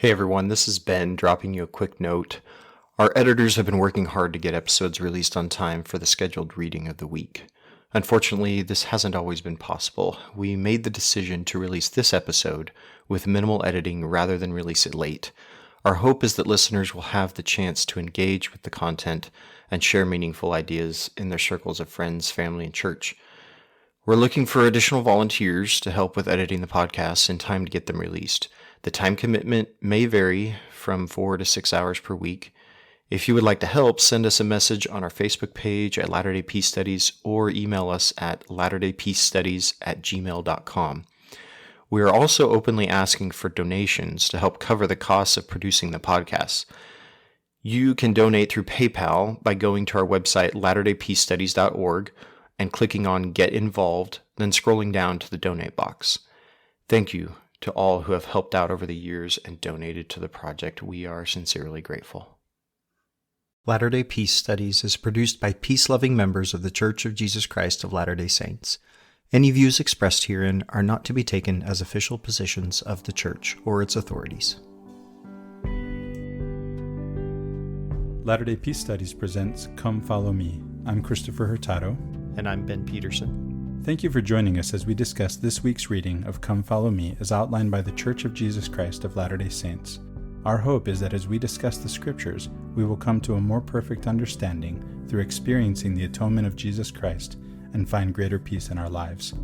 Hey everyone, this is Ben dropping you a quick note. Our editors have been working hard to get episodes released on time for the scheduled reading of the week. Unfortunately, this hasn't always been possible. We made the decision to release this episode with minimal editing rather than release it late. Our hope is that listeners will have the chance to engage with the content and share meaningful ideas in their circles of friends, family, and church. We're looking for additional volunteers to help with editing the podcasts in time to get them released. The time commitment may vary from 4 to 6 hours per week. If you would like to help, send us a message on our Facebook page at Latter-day Peace Studies or email us at latterdaypeacestudies@gmail.com. We are also openly asking for donations to help cover the costs of producing the podcasts. You can donate through PayPal by going to our website, latterdaypeacestudies.org, and clicking on Get Involved, then scrolling down to the donate box. Thank you to all who have helped out over the years and donated to the project. We are sincerely grateful. Latter-day Peace Studies is produced by peace-loving members of the Church of Jesus Christ of Latter-day Saints. Any views expressed herein are not to be taken as official positions of the Church or its authorities. Latter-day Peace Studies presents Come Follow Me. I'm Christopher Hurtado. And I'm Ben Peterson. Thank you for joining us as we discuss this week's reading of Come Follow Me as outlined by the Church of Jesus Christ of Latter-day Saints. Our hope is that as we discuss the Scriptures, we will come to a more perfect understanding through experiencing the atonement of Jesus Christ and find greater peace in our lives.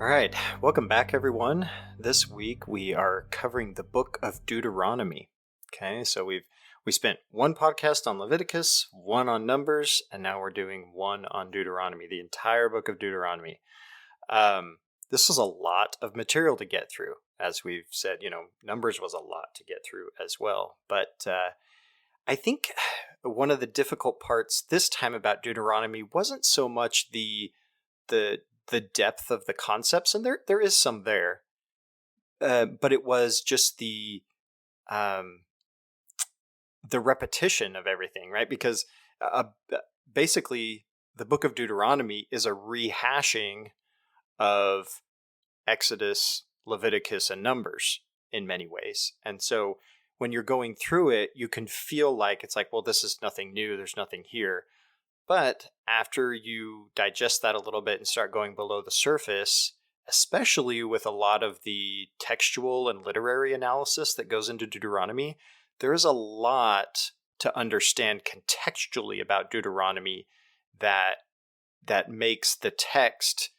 All right, welcome back, everyone. This week we are covering the Book of Deuteronomy. Okay, so we spent one podcast on Leviticus, one on Numbers, and now we're doing one on Deuteronomy, the entire Book of Deuteronomy. This was a lot of material to get through. As we've said, Numbers was a lot to get through as well. But I think one of the difficult parts this time about Deuteronomy wasn't so much the depth of the concepts, and there is some there, but it was just the repetition of everything, right? Because basically the Book of Deuteronomy is a rehashing of Exodus, Leviticus, and Numbers in many ways. And so when you're going through it, you can feel like it's like, well, this is nothing new. There's nothing here. But after you digest that a little bit and start going below the surface, especially with a lot of the textual and literary analysis that goes into Deuteronomy, there is a lot to understand contextually about Deuteronomy that makes the text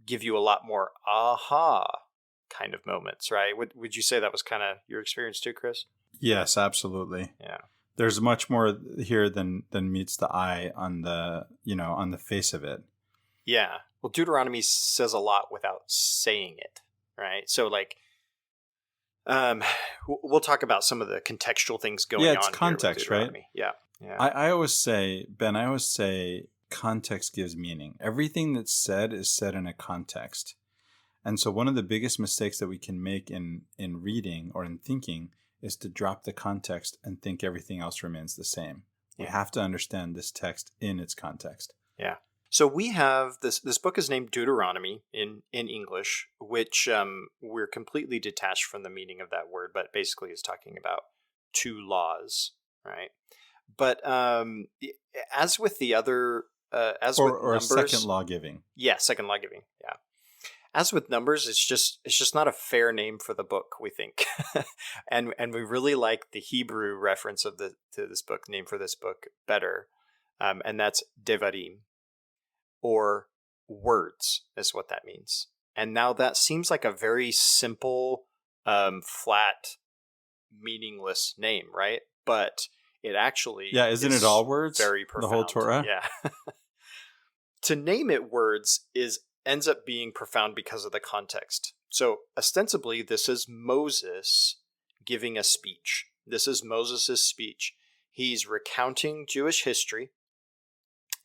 give you a lot more aha kind of moments, right? Would you say that was kind of your experience too, Chris? Yes, absolutely. Yeah. There's much more here than meets the eye on the face of it. Yeah. Well, Deuteronomy says a lot without saying it, right? So we'll talk about some of the contextual things going on. Yeah, it's context, right? Yeah. I always say, Ben, context gives meaning. Everything that's said is said in a context. And so one of the biggest mistakes that we can make in reading or in thinking is to drop the context and think everything else remains the same. Yeah. We have to understand this text in its context. Yeah. So we have this book is named Deuteronomy in English, which we're completely detached from the meaning of that word, but basically is talking about two laws, right? But as with the other, with Numbers, second law giving. Yeah, second law giving. Yeah. As with Numbers, it's just not a fair name for the book, we think, and we really like the Hebrew reference to this book, name for this book, better, and that's Devarim, or words, is what that means. And now that seems like a very simple, flat, meaningless name, right? But it actually isn't it all words? Very profound. The whole Torah? Yeah. To name it words ends up being profound because of the context. So ostensibly, this is Moses giving a speech. This is Moses' speech. He's recounting Jewish history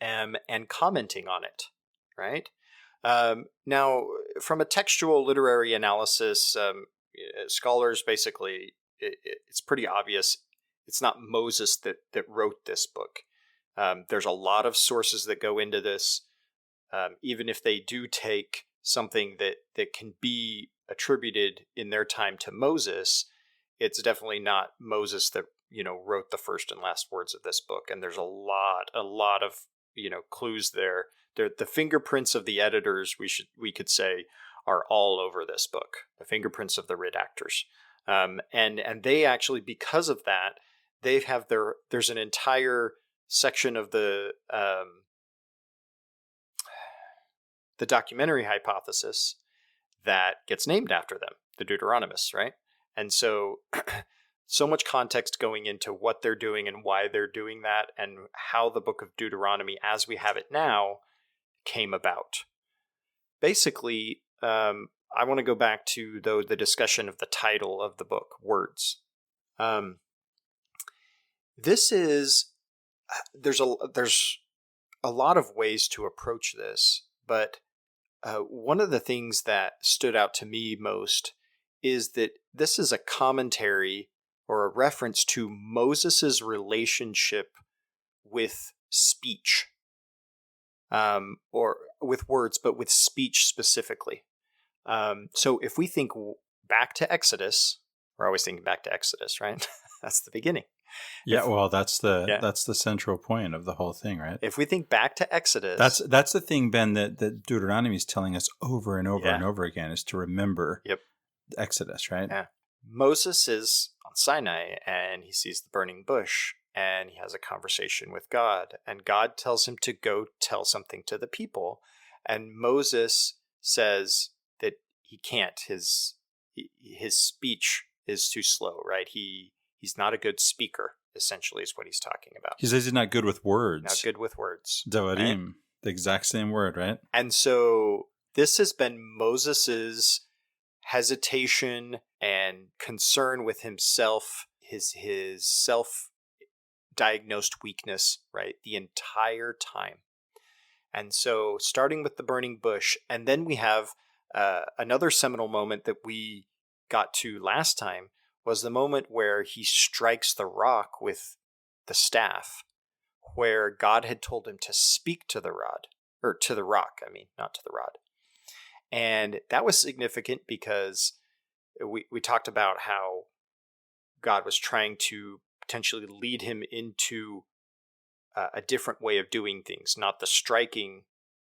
and commenting on it, right? Now, from a textual literary analysis, scholars basically, it's pretty obvious it's not Moses that wrote this book. There's a lot of sources that go into this. even if they do take something that can be attributed in their time to Moses, it's definitely not Moses that wrote the first and last words of this book. And there's a lot of clues there. The fingerprints of the editors, we could say, are all over this book. The fingerprints of the redactors, and they actually, because of that, they have there's an entire section of the documentary hypothesis that gets named after them, the Deuteronomists, right? And so much context going into what they're doing and why they're doing that, and how the book of Deuteronomy as we have it now came about. Basically, I want to go back to, though, the discussion of the title of the book, Words. This is, there's a lot of ways to approach this, but one of the things that stood out to me most is that this is a commentary or a reference to Moses's relationship with speech, or with words, but with speech specifically. So if we think back to Exodus, we're always thinking back to Exodus, right? That's the beginning. Yeah, well, that's the central point of the whole thing, right? If we think back to Exodus, that's the thing, Ben, that Deuteronomy is telling us over and over and over again, is to remember Exodus, right? Yeah. Moses is on Sinai and he sees the burning bush and he has a conversation with God, and God tells him to go tell something to the people, and Moses says that he can't. His speech is too slow, right? He's not a good speaker, essentially, is what he's talking about. He says he's not good with words. Not good with words. Devarim, right? the exact same word, right? And so this has been Moses's hesitation and concern with himself, his self-diagnosed weakness, right, the entire time. And so starting with the burning bush, and then we have another seminal moment that we got to last time, was the moment where he strikes the rock with the staff, where God had told him to speak to the rod, or to the rock, not to the rod. And that was significant because we talked about how God was trying to potentially lead him into a different way of doing things, not the striking,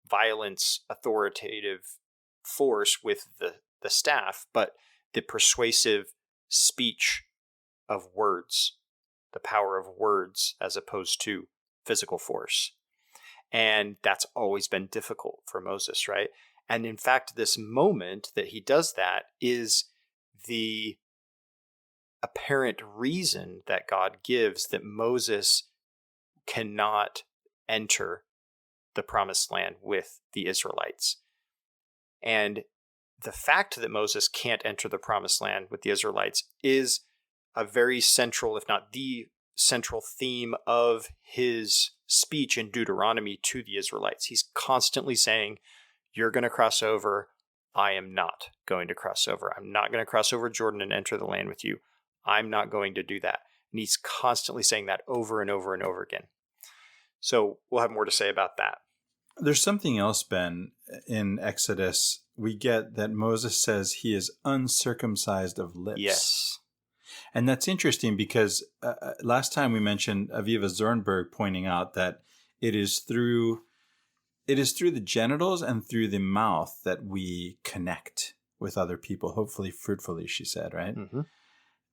violence, authoritative force with the staff, but the persuasive speech of words, the power of words as opposed to physical force. And that's always been difficult for Moses, right? And in fact, this moment that he does that is the apparent reason that God gives that Moses cannot enter the promised land with the Israelites. And the fact that Moses can't enter the promised land with the Israelites is a very central, if not the central theme of his speech in Deuteronomy to the Israelites. He's constantly saying, you're going to cross over. I am not going to cross over. I'm not going to cross over Jordan and enter the land with you. I'm not going to do that. And he's constantly saying that over and over and over again. So we'll have more to say about that. There's something else, Ben, in Exodus. We get that Moses says he is uncircumcised of lips. Yes. And that's interesting because last time we mentioned Aviva Zornberg pointing out that it is through the genitals and through the mouth that we connect with other people, hopefully fruitfully, she said, right? Mm-hmm.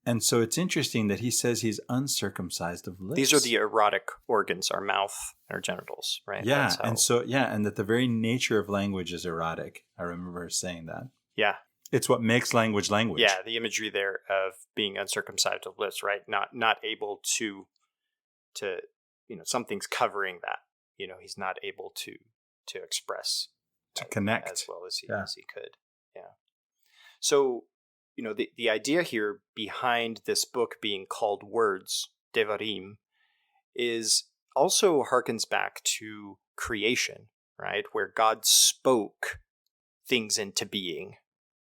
And so it's interesting that he says he's uncircumcised of lips. These are the erotic organs, our mouth, our genitals, right? Yeah, and that the very nature of language is erotic. I remember saying that. Yeah. It's what makes language language. Yeah, the imagery there of being uncircumcised of lips, right? Not able to something's covering that. He's not able to express, to connect as well as he could. Yeah. So, the idea here behind this book being called Words, Devarim, is also harkens back to creation, right? Where God spoke things into being,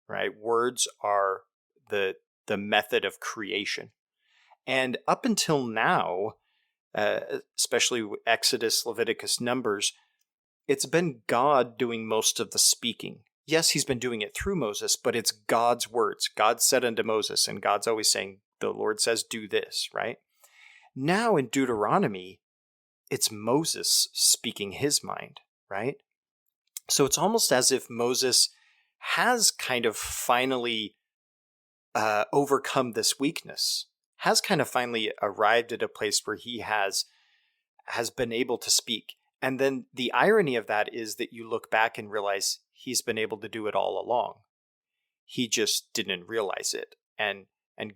right? Words are the method of creation. And up until now, especially Exodus, Leviticus, Numbers, it's been God doing most of the speaking. Yes, he's been doing it through Moses, but it's God's words. God said unto Moses, and God's always saying, the Lord says, do this, right? Now in Deuteronomy, it's Moses speaking his mind, right? So it's almost as if Moses has kind of finally overcome this weakness, has kind of finally arrived at a place where he has been able to speak. And then the irony of that is that you look back and realize he's been able to do it all along. He just didn't realize it. And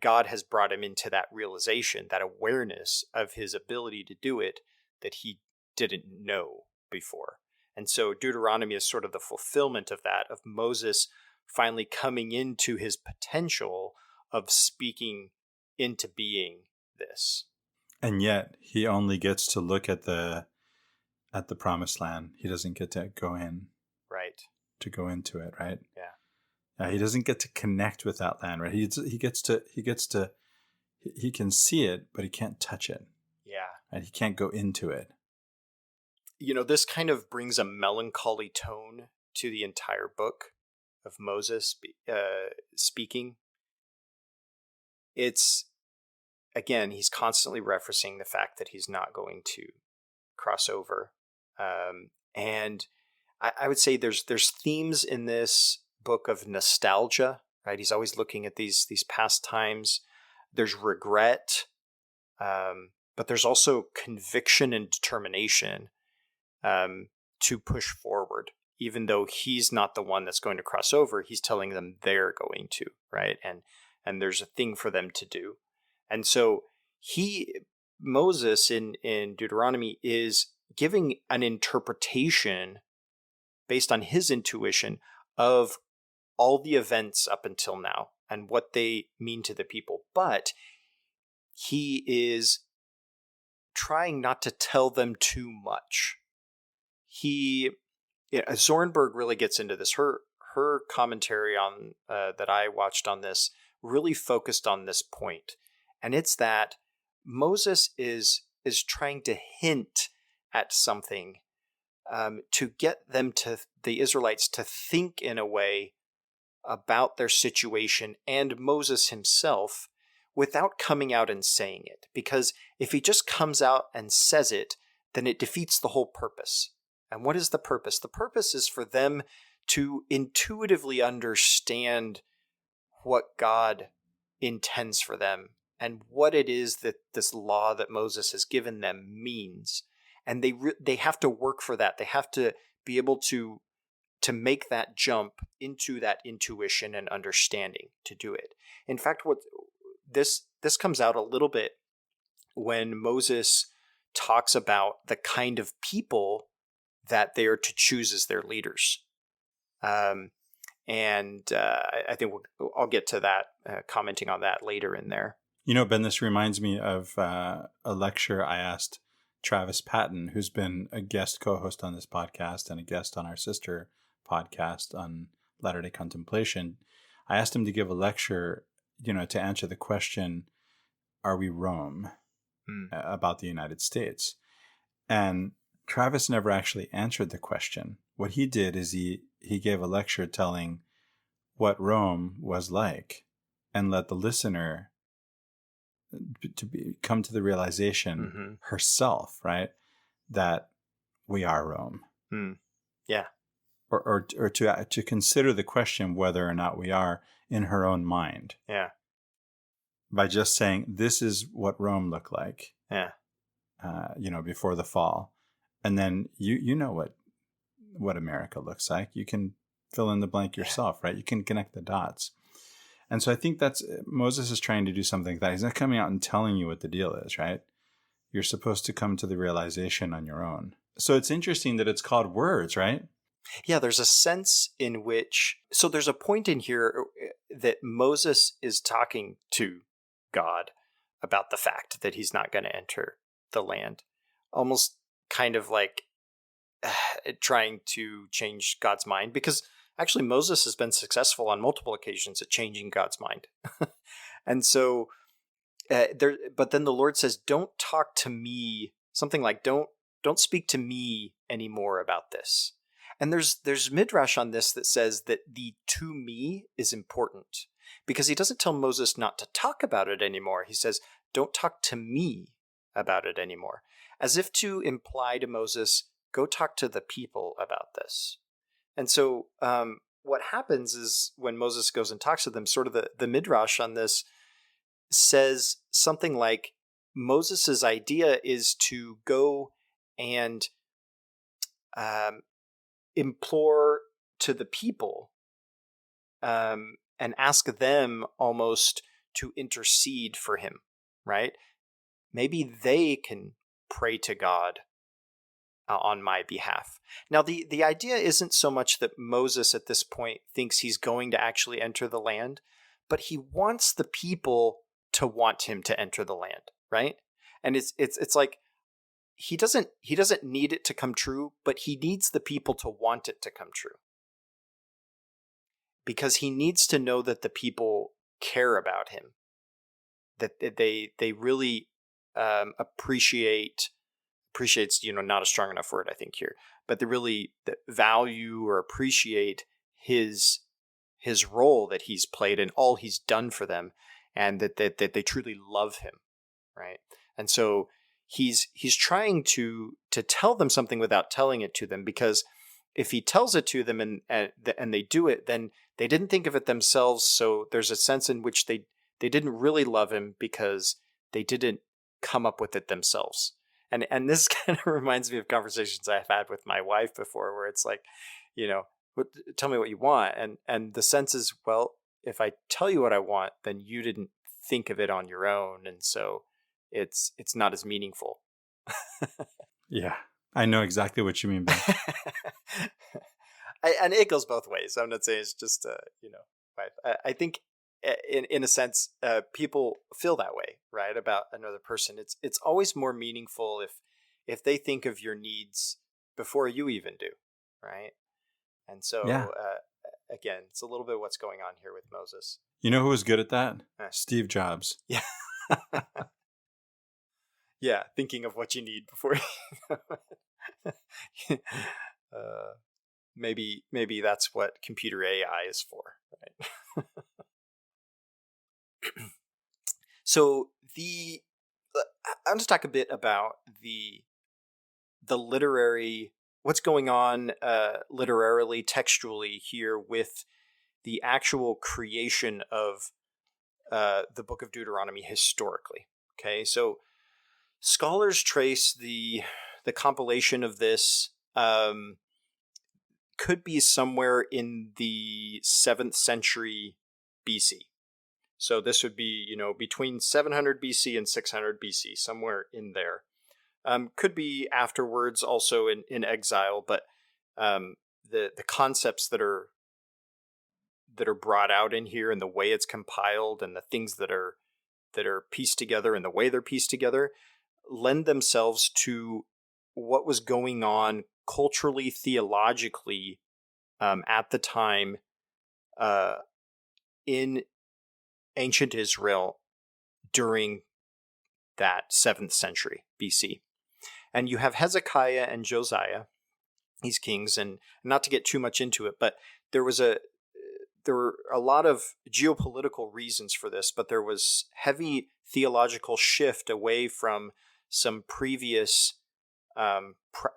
God has brought him into that realization, that awareness of his ability to do it that he didn't know before. And so Deuteronomy is sort of the fulfillment of that, of Moses finally coming into his potential of speaking into being this. And yet he only gets to look at the promised land. He doesn't get to go in. Right. To go into it, right? Yeah. He doesn't get to connect with that land, right? He can see it, but he can't touch it. Yeah. Right? He can't go into it. This kind of brings a melancholy tone to the entire book of Moses speaking. It's, again, he's constantly referencing the fact that he's not going to cross over. And I would say there's themes in this book of nostalgia, right? He's always looking at these past times. There's regret, but there's also conviction and determination to push forward. Even though he's not the one that's going to cross over, he's telling them they're going to, right? And there's a thing for them to do. And so Moses in Deuteronomy is giving an interpretation based on his intuition of all the events up until now and what they mean to the people. But he is trying not to tell them too much. Zornberg really gets into this. Her commentary on that I watched on this really focused on this point. And it's that Moses is trying to hint at something to get the Israelites to think in a way about their situation and Moses himself without coming out and saying it. Because if he just comes out and says it, then it defeats the whole purpose. And what is the purpose? The purpose is for them to intuitively understand what God intends for them and what it is that this law that Moses has given them means. And they have to work for that. They have to be able to make that jump into that intuition and understanding to do it. In fact, what this comes out a little bit when Moses talks about the kind of people that they are to choose as their leaders. I think I'll get to that, commenting on that later in there. Ben, this reminds me of a lecture I asked Travis Patton, who's been a guest co-host on this podcast and a guest on our sister podcast on Latter-day Contemplation. I asked him to give a lecture, to answer the question, are we Rome, about the United States? And Travis never actually answered the question. What he did is he gave a lecture telling what Rome was like and let the listener come to the realization herself, right, that we are Rome. Yeah. Or to consider the question whether or not we are in her own mind. Yeah. By just saying, this is what Rome looked like. Yeah. Before the fall. And then you know what America looks like. You can fill in the blank yourself, right? You can connect the dots. And so I think Moses is trying to do something like that. He's not coming out and telling you what the deal is, right? You're supposed to come to the realization on your own. So it's interesting that it's called words, right? Yeah, there's a sense in which, so there's a point in here that Moses is talking to God about the fact that he's not going to enter the land. Almost kind of like trying to change God's mind, because actually Moses has been successful on multiple occasions at changing God's mind. And so but then the Lord says, don't talk to me, something like, don't don't speak to me anymore about this. And there's midrash on this that says that the to me is important, because he doesn't tell Moses not to talk about it anymore. He says, don't talk to me about it anymore, as if to imply to Moses, go talk to the people about this. And so what happens is when Moses goes and talks to them, sort of the midrash on this says something like Moses's idea is to go and implore to the people and ask them almost to intercede for him, right? Maybe they can pray to God on my behalf. Now, the idea isn't so much that Moses at this point thinks he's going to actually enter the land, but he wants the people to want him to enter the land, right? And it's like he doesn't need it to come true, but he needs the people to want it to come true, because he needs to know that the people care about him, that they really appreciates, not a strong enough word I think here, but they really value or appreciate his role that he's played and all he's done for them, and that they truly love him, right? And so he's trying to tell them something without telling it to them, because if he tells it to them and they do it, then they didn't think of it themselves. So there's a sense in which they didn't really love him because they didn't come up with it themselves. And this kind of reminds me of conversations I've had with my wife before, where it's like, tell me what you want. And the sense is, well, if I tell you what I want, then you didn't think of it on your own. And so it's not as meaningful. Yeah, I know exactly what you mean, Ben. And it goes both ways. I'm not saying it's just, I think in a sense, people feel that way, right? About another person. It's always more meaningful if they think of your needs before you even do, right? And so, Yeah. Again, it's a little bit what's going on here with Moses. You know who was good at that? Steve Jobs. Yeah. Yeah, thinking of what you need before you... maybe that's what computer AI is for, right? So I'm going to talk a bit about the literary, what's going on literarily, textually here with the actual creation of the Book of Deuteronomy historically. Okay, so scholars trace the compilation of this could be somewhere in the 7th century BC. So this would be, between 700 BC and 600 BC, somewhere in there. Could be afterwards, also in exile, but the concepts that are brought out in here, and the way it's compiled, and the things that are pieced together, and the way they're pieced together, lend themselves to what was going on culturally, theologically, at the time in ancient Israel during that 7th century BC. And you have Hezekiah and Josiah, these kings, and not to get too much into it, but there were a lot of geopolitical reasons for this, but there was heavy theological shift away from some previous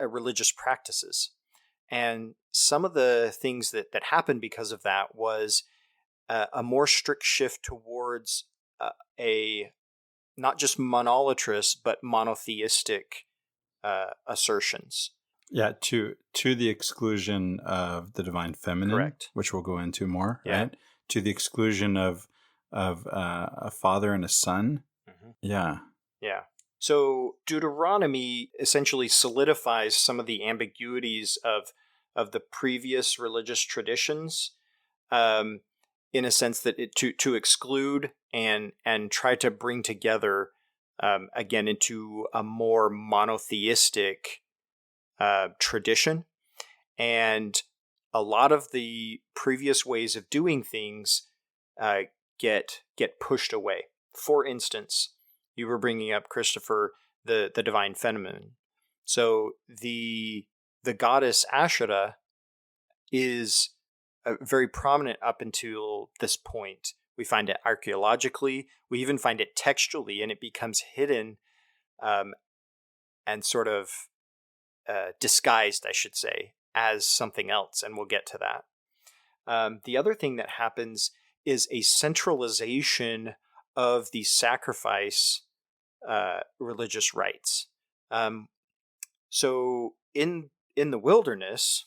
religious practices. And some of the things that happened because of that was a more strict shift towards a not just monolatrous, but monotheistic assertions. Yeah, to the exclusion of the divine feminine, Correct. Which we'll go into more, Yeah. right? To the exclusion of a father and a son. Mm-hmm. Yeah. Yeah. So Deuteronomy essentially solidifies some of the ambiguities of the previous religious traditions, in a sense that to exclude and try to bring together again into a more monotheistic tradition. And a lot of the previous ways of doing things get pushed away. For instance, you were bringing up, Christopher, the divine feminine. So the goddess Asherah is very prominent up until this point. We find it archaeologically. We even find it textually, and it becomes hidden and sort of disguised, I should say, as something else, and we'll get to that. The other thing that happens is a centralization of the sacrifice religious rites. So in the wilderness,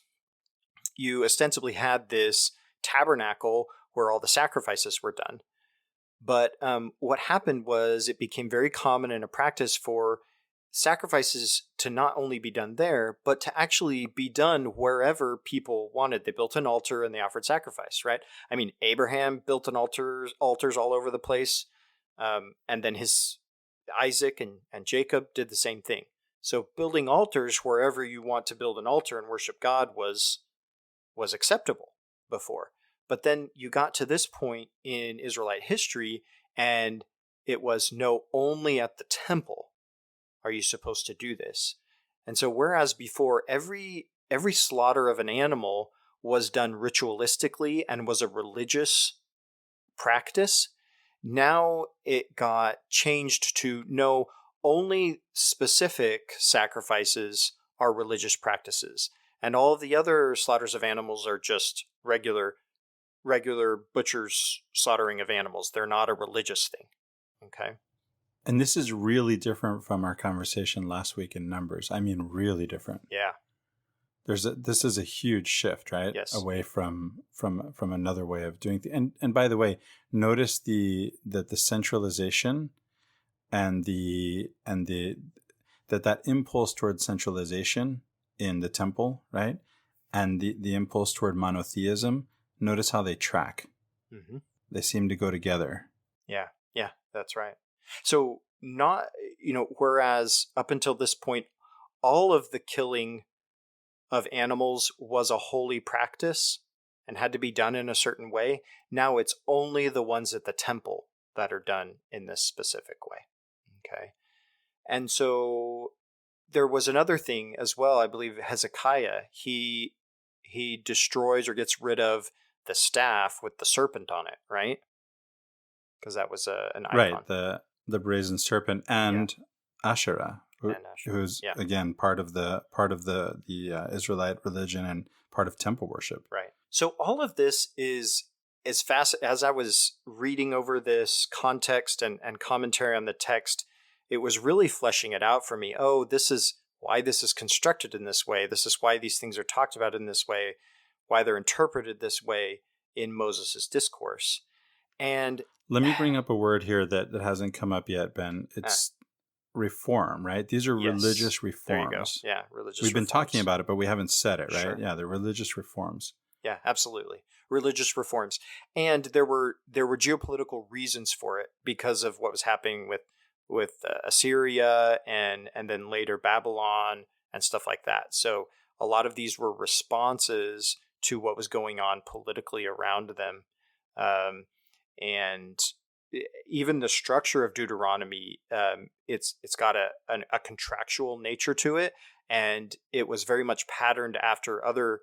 you ostensibly had this tabernacle where all the sacrifices were done. But what happened was it became very common in a practice for sacrifices to not only be done there, but to actually be done wherever people wanted. They built an altar and they offered sacrifice, right? I mean, Abraham built altars all over the place. And then his Isaac and Jacob did the same thing. So building altars wherever you want to build an altar and worship God was acceptable before. But then you got to this point in Israelite history, and it was no, only at the temple are you supposed to do this. And so whereas before every slaughter of an animal was done ritualistically and was a religious practice, now it got changed to no, only specific sacrifices are religious practices. And all of the other slaughters of animals are just regular butchers slaughtering of animals. They're not a religious thing. Okay. And this is really different from our conversation last week in Numbers. I mean, really different. Yeah. This is a huge shift, right? Yes. Away from another way of doing things. And by the way, notice the centralization and that impulse towards centralization in the temple, right? And the impulse toward monotheism. Notice how they track. Mm-hmm. They seem to go together. Yeah, that's right. So not, whereas up until this point, all of the killing of animals was a holy practice and had to be done in a certain way. Now it's only the ones at the temple that are done in this specific way. Okay. And so there was another thing as well. I believe Hezekiah, he destroys or gets rid of the staff with the serpent on it, right? Because that was an icon. Right, the brazen serpent and Asherah, who's again part of the Israelite religion and part of temple worship. Right. So all of this is as fast as I was reading over this context and commentary on the text, it was really fleshing it out for me. Oh, this is why this is constructed in this way. This is why these things are talked about in this way, why they're interpreted this way in Moses' discourse. And let me bring up a word here that hasn't come up yet, Ben. It's reform, right? These are religious reforms. There you go. Yeah, religious We've been reforms. talking about it, but we haven't said it, right? Sure. Yeah, the religious reforms. Yeah, absolutely. Religious reforms. And there were geopolitical reasons for it because of what was happening with Assyria and then later Babylon and stuff like that. So a lot of these were responses to what was going on politically around them. And even the structure of Deuteronomy, it's got a contractual nature to it, and it was very much patterned after other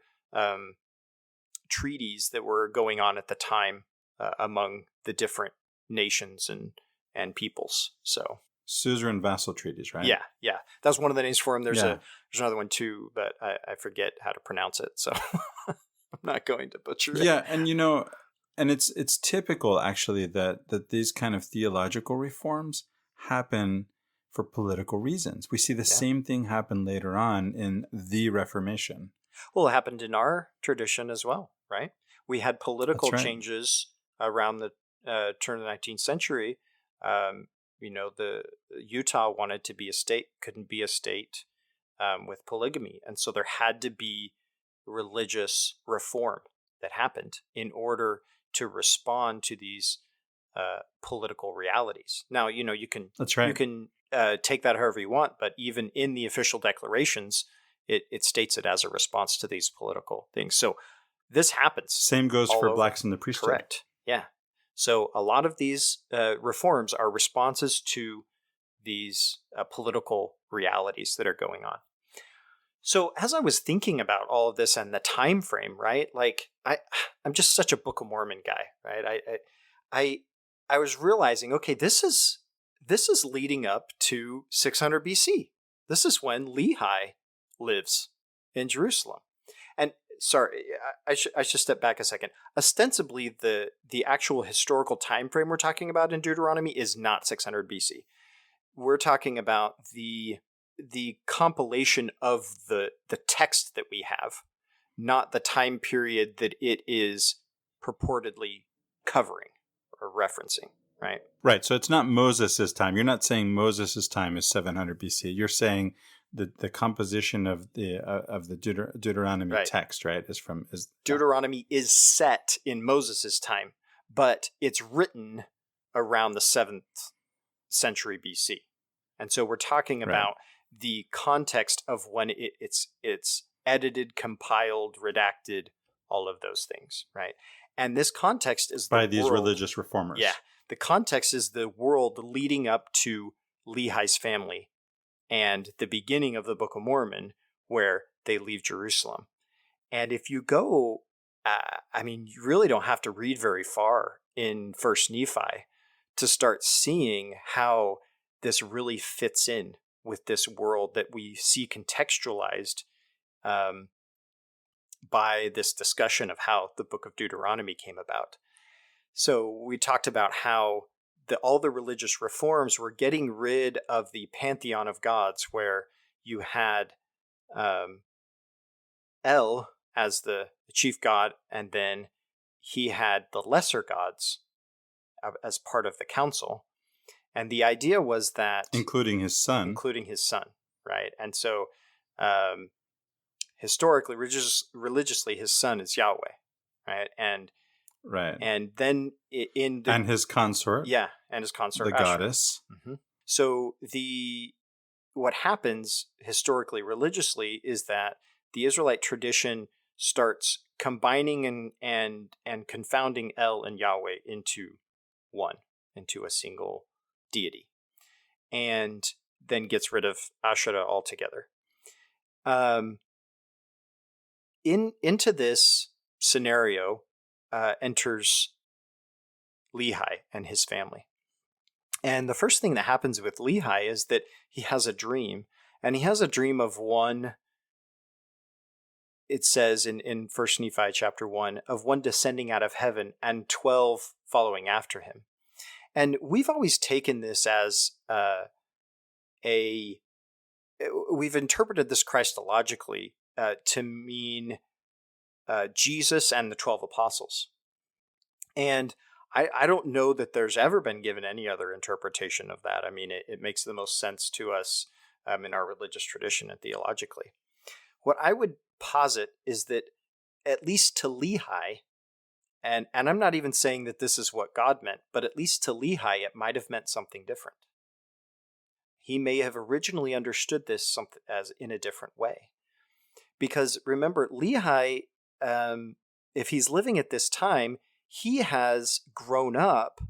treaties that were going on at the time among the different nations and peoples. So suzerain vassal treaties, right? Yeah. That's one of the names for them. There's another one too, but I forget how to pronounce it, so I'm not going to butcher it. Yeah, and and it's typical actually that these kind of theological reforms happen for political reasons. We see the same thing happen later on in the Reformation. Well, it happened in our tradition as well, right? We had political changes around the turn of the 19th century. The Utah wanted to be a state, couldn't be a state with polygamy. And so there had to be religious reform that happened in order to respond to these political realities. Now, you can you can take that however you want, but even in the official declarations, it states it as a response to these political things. So this happens. Same goes for blacks in the priesthood. Correct. Yeah. So a lot of these reforms are responses to these political realities that are going on. So as I was thinking about all of this and the time frame, right? Like I'm just such a Book of Mormon guy, right? I was realizing, okay, this is leading up to 600 BC. This is when Lehi lives in Jerusalem. And sorry, I should step back a second. Ostensibly, the actual historical time frame we're talking about in Deuteronomy is not 600 BC. We're talking about the compilation of the text that we have, not the time period that it is purportedly covering or referencing, right? Right. So it's not Moses' time. You're not saying Moses' time is 700 BC. You're saying the composition of the Deuteronomy Right. text, right, is Deuteronomy is set in Moses' time, but it's written around the 7th century BC. And so we're talking Right. about the context of when it's edited, compiled, redacted, all of those things, right? And this context is by the these world, religious reformers. Yeah, the context is the world leading up to Lehi's family and the beginning of the Book of Mormon, where they leave Jerusalem. And if you go, you really don't have to read very far in First Nephi to start seeing how this really fits in with this world that we see contextualized by this discussion of how the book of Deuteronomy came about. So we talked about how all the religious reforms were getting rid of the pantheon of gods, where you had El as the chief god, and then he had the lesser gods as part of the council. And the idea was that including his son, right? And so historically, religiously, his son is Yahweh, right? And then and his consort, and his consort, the Asherah. goddess. Mm-hmm. So what happens historically, religiously, is that the Israelite tradition starts combining and confounding El and Yahweh into a single deity, and then gets rid of Asherah altogether. Into this scenario enters Lehi and his family. And the first thing that happens with Lehi is that he has a dream, and he has a dream of one. It says in 1 Nephi chapter 1, of one descending out of heaven and 12 following after him. And we've always taken this as we've interpreted this Christologically to mean Jesus and the 12 apostles. And I don't know that there's ever been given any other interpretation of that. I mean, it makes the most sense to us in our religious tradition and theologically. What I would posit is that at least to Lehi, and I'm not even saying that this is what God meant, but at least to Lehi, it might have meant something different. He may have originally understood this as in a different way. Because remember, Lehi, if he's living at this time, he has grown up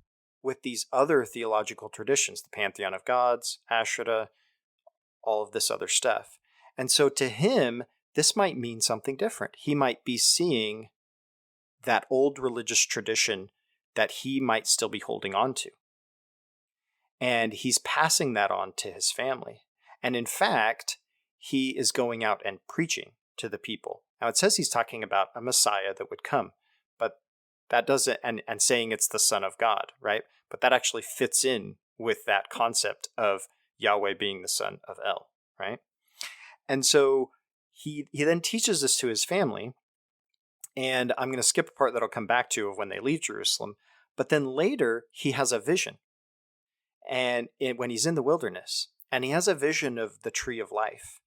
with these other theological traditions, the pantheon of gods, Asherah, all of this other stuff. And so to him, this might mean something different. He might be seeing that old religious tradition that he might still be holding on to. And he's passing that on to his family. And in fact, he is going out and preaching to the people. Now it says he's talking about a Messiah that would come, but that doesn't, and saying it's the Son of God, right? But that actually fits in with that concept of Yahweh being the son of El, right? And so he then teaches this to his family, and I'm going to skip a part that I'll come back to of when they leave Jerusalem, but then later he has a vision, and when he's in the wilderness, and he has a vision of the tree of life,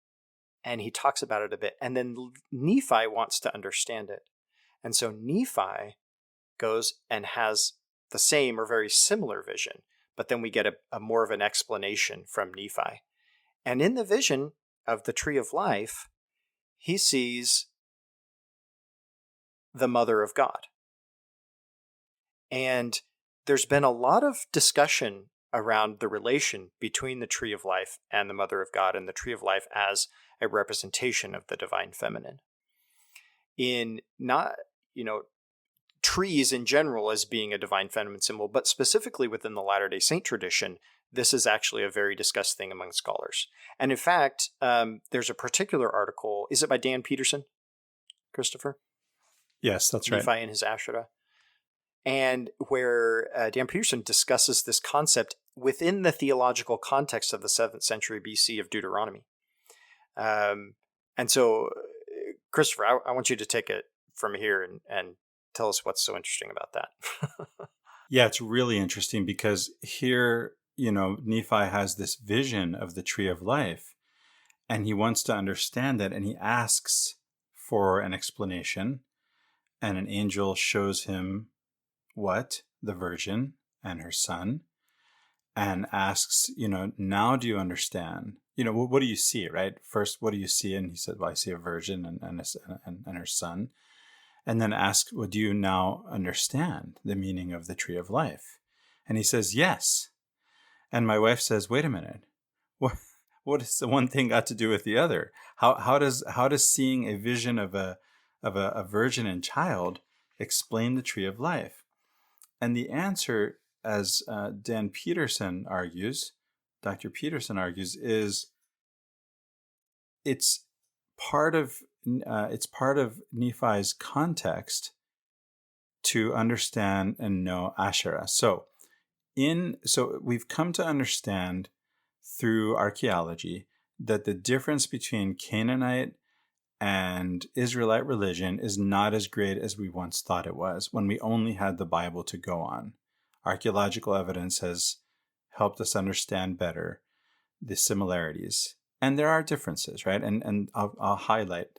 and he talks about it a bit, and then Nephi wants to understand it. And so Nephi goes and has the same or very similar vision, but then we get a more of an explanation from Nephi. And in the vision of the tree of life, he sees the mother of God. And there's been a lot of discussion around the relation between the tree of life and the mother of God, and the tree of life as a representation of the divine feminine. In not, trees in general as being a divine feminine symbol, but specifically within the Latter-day Saint tradition, this is actually a very discussed thing among scholars. And in fact, there's a particular article, is it by Dan Peterson, Christopher? Yes, that's right. Nephi and his Asherah. And where Dan Peterson discusses this concept within the theological context of the 7th century BC of Deuteronomy. And so, Christopher, I want you to take it from here and tell us what's so interesting about that. Yeah, it's really interesting because here, Nephi has this vision of the tree of life, and he wants to understand it, and he asks for an explanation, and an angel shows him what? The virgin and her son, and asks, now do you understand? What do you see, right? First, what do you see? And he said, well, I see a virgin and her son. And then ask, well, do you now understand the meaning of the tree of life? And he says, yes. And my wife says, wait a minute. What has the one thing got to do with the other? How does seeing a vision of a virgin and child explain the tree of life? And the answer, as Dr. Peterson argues, is it's part of Nephi's context to understand and know Asherah. So we've come to understand through archaeology that the difference between Canaanite and Israelite religion is not as great as we once thought it was when we only had the Bible to go on. Archaeological evidence has helped us understand better the similarities. And there are differences, right? And I'll highlight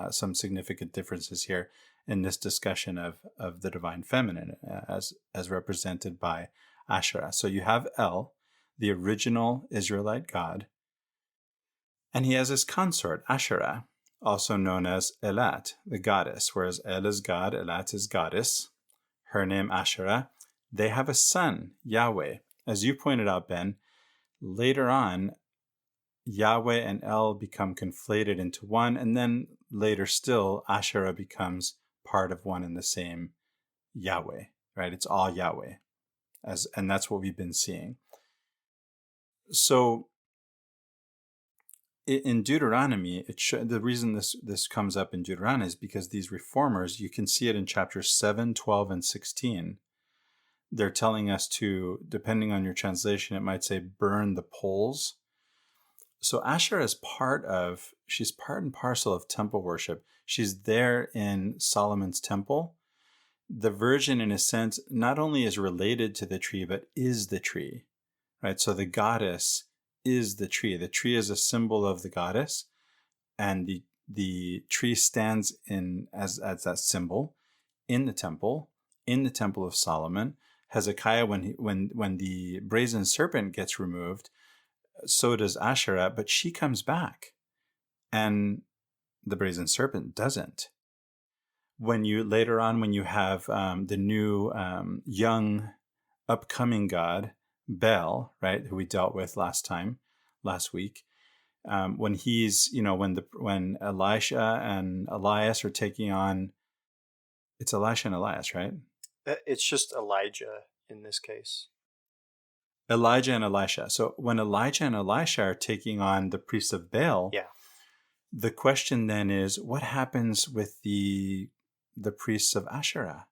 some significant differences here in this discussion of the divine feminine as represented by Asherah. So you have El, the original Israelite god, and he has his consort, Asherah, also known as Elat, the goddess, whereas El is god, Elat is goddess, her name Asherah. They have a son, Yahweh. As you pointed out, Ben, later on, Yahweh and El become conflated into one, and then later still, Asherah becomes part of one and the same Yahweh, right? It's all Yahweh, and that's what we've been seeing. So in Deuteronomy, the reason this comes up in Deuteronomy is because these reformers, you can see it in chapters 7, 12, and 16. They're telling us to, depending on your translation, it might say burn the poles. So Asherah is she's part and parcel of temple worship. She's there in Solomon's temple. The virgin, in a sense, not only is related to the tree, but is the tree, right? So the goddess is the tree. The tree is a symbol of the goddess, and the tree stands as that symbol in the temple of Solomon. Hezekiah, when the brazen serpent gets removed, so does Asherah, but she comes back, and the brazen serpent doesn't. When you have the new young upcoming god Baal, right, who we dealt with last week, when he's when Elisha and Elias are taking on, it's Elisha and Elias, right? It's just Elijah in this case. Elijah and Elisha. So when Elijah and Elisha are taking on the priests of Baal, the question then is, what happens with the priests of Asherah?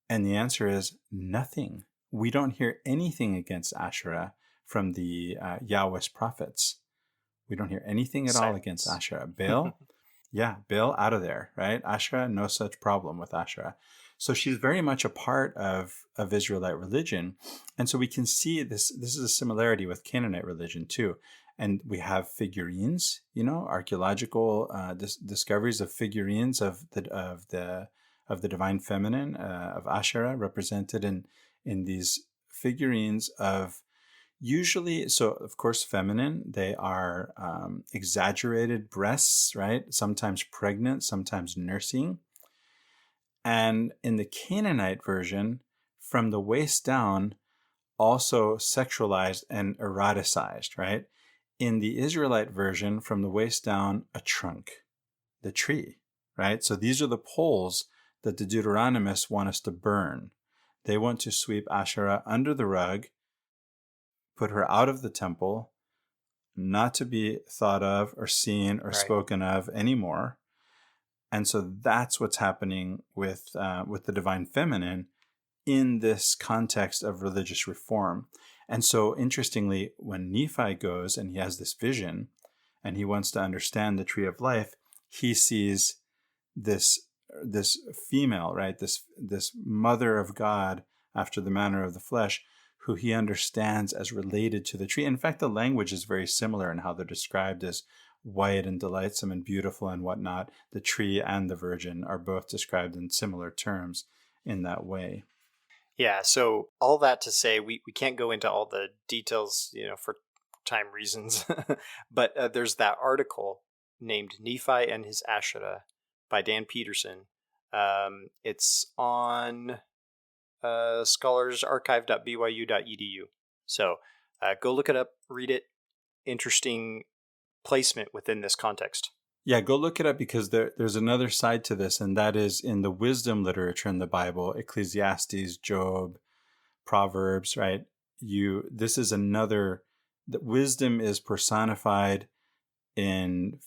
And the answer is nothing. We don't hear anything against Asherah from the Yahweh's prophets. We don't hear anything at all against Asherah. Baal, Baal out of there, right? Asherah, no such problem with Asherah. So she's very much a part of Israelite religion. And so we can see this is a similarity with Canaanite religion too. And we have figurines, archaeological discoveries of figurines of the divine feminine, of Asherah, represented in these figurines of usually, so of course feminine, they are exaggerated breasts, right? Sometimes pregnant, sometimes nursing. And in the Canaanite version, from the waist down, also sexualized and eroticized, right? In the Israelite version, from the waist down, a trunk, the tree, right? So these are the poles that the Deuteronomists want us to burn. They want to sweep Asherah under the rug, put her out of the temple, not to be thought of or seen or Right. spoken of anymore. And so that's what's happening with the divine feminine in this context of religious reform. And so interestingly, when Nephi goes and he has this vision and he wants to understand the tree of life, he sees this female, right? This mother of God after the manner of the flesh, who he understands as related to the tree. In fact, the language is very similar in how they're described as white and delightsome and beautiful and whatnot. The tree and the virgin are both described in similar terms in that way. Yeah, so all that to say, we can't go into all the details, for time reasons, but there's that article named Nephi and His Asherah by Dan Peterson. It's on scholarsarchive.byu.edu. So go look it up, read it. Interesting placement within this context. Yeah, go look it up, because there's another side to this, and that is in the wisdom literature in the Bible, Ecclesiastes, Job, Proverbs, right? This is another, that wisdom is personified in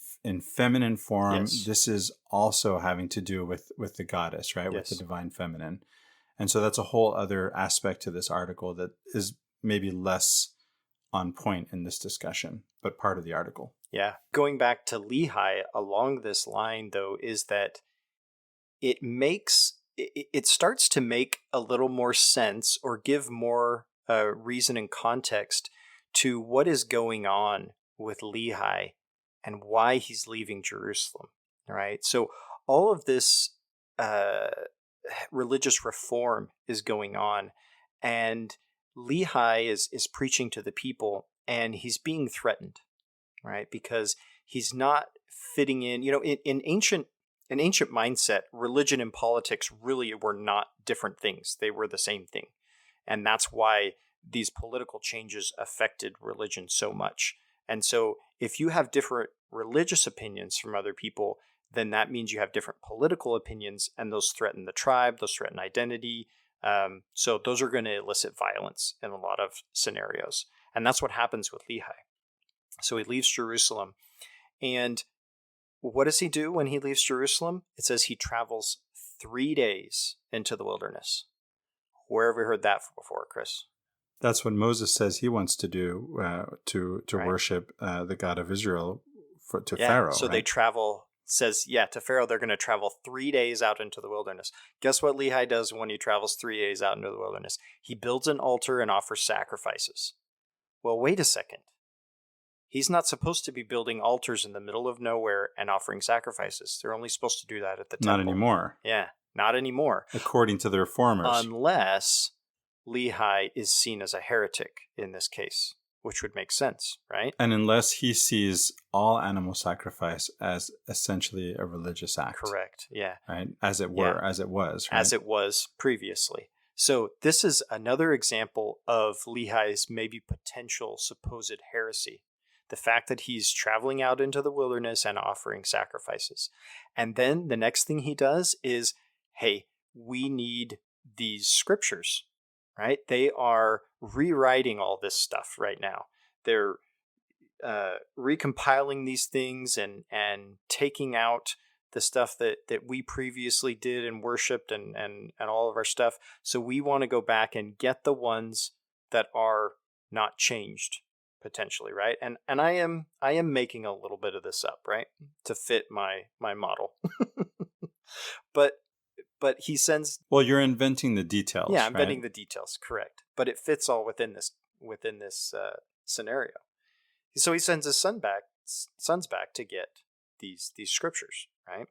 feminine form. Yes. This is also having to do with the goddess, right? Yes. With the divine feminine. And so that's a whole other aspect to this article that is maybe less on point in this discussion, but part of the article. Yeah. Going back to Lehi along this line, though, is that it starts to make a little more sense, or give more reason and context to what is going on with Lehi and why he's leaving Jerusalem. Right. So all of this religious reform is going on, and Lehi is preaching to the people, and he's being threatened, right? Because he's not fitting in. In ancient mindset, religion and politics really were not different things. They were the same thing. And that's why these political changes affected religion so much. And so if you have different religious opinions from other people, then that means you have different political opinions, and those threaten the tribe, those threaten identity. So those are going to elicit violence in a lot of scenarios. And that's what happens with Lehi. So he leaves Jerusalem. And what does he do when he leaves Jerusalem? It says he travels 3 days into the wilderness. Where have we heard that before, Chris? That's what Moses says he wants to do, to right. worship the God of Israel to Pharaoh. So right? They travel, to Pharaoh, they're going to travel 3 days out into the wilderness. Guess what Lehi does when he travels 3 days out into the wilderness? He builds an altar and offers sacrifices. Well, wait a second. He's not supposed to be building altars in the middle of nowhere and offering sacrifices. They're only supposed to do that at the temple. Not anymore. Yeah, not anymore. According to the reformers. Unless Lehi is seen as a heretic in this case, which would make sense, right? And unless he sees all animal sacrifice as essentially a religious act. Correct, yeah. Right? As it were, as it was. Right? As it was previously. So this is another example of Lehi's maybe potential supposed heresy. The fact that he's traveling out into the wilderness and offering sacrifices. And then the next thing he does is, hey, we need these scriptures, right? They are rewriting all this stuff right now. They're recompiling these things and taking out the stuff that we previously did and worshipped and all of our stuff. So we want to go back and get the ones that are not changed. Potentially, right? And I am making a little bit of this up, right, to fit my model. but he sends. Well, you're inventing the details. Yeah, I'm inventing the details, correct. But it fits all within this scenario. So he sends his sons back to get these scriptures, right?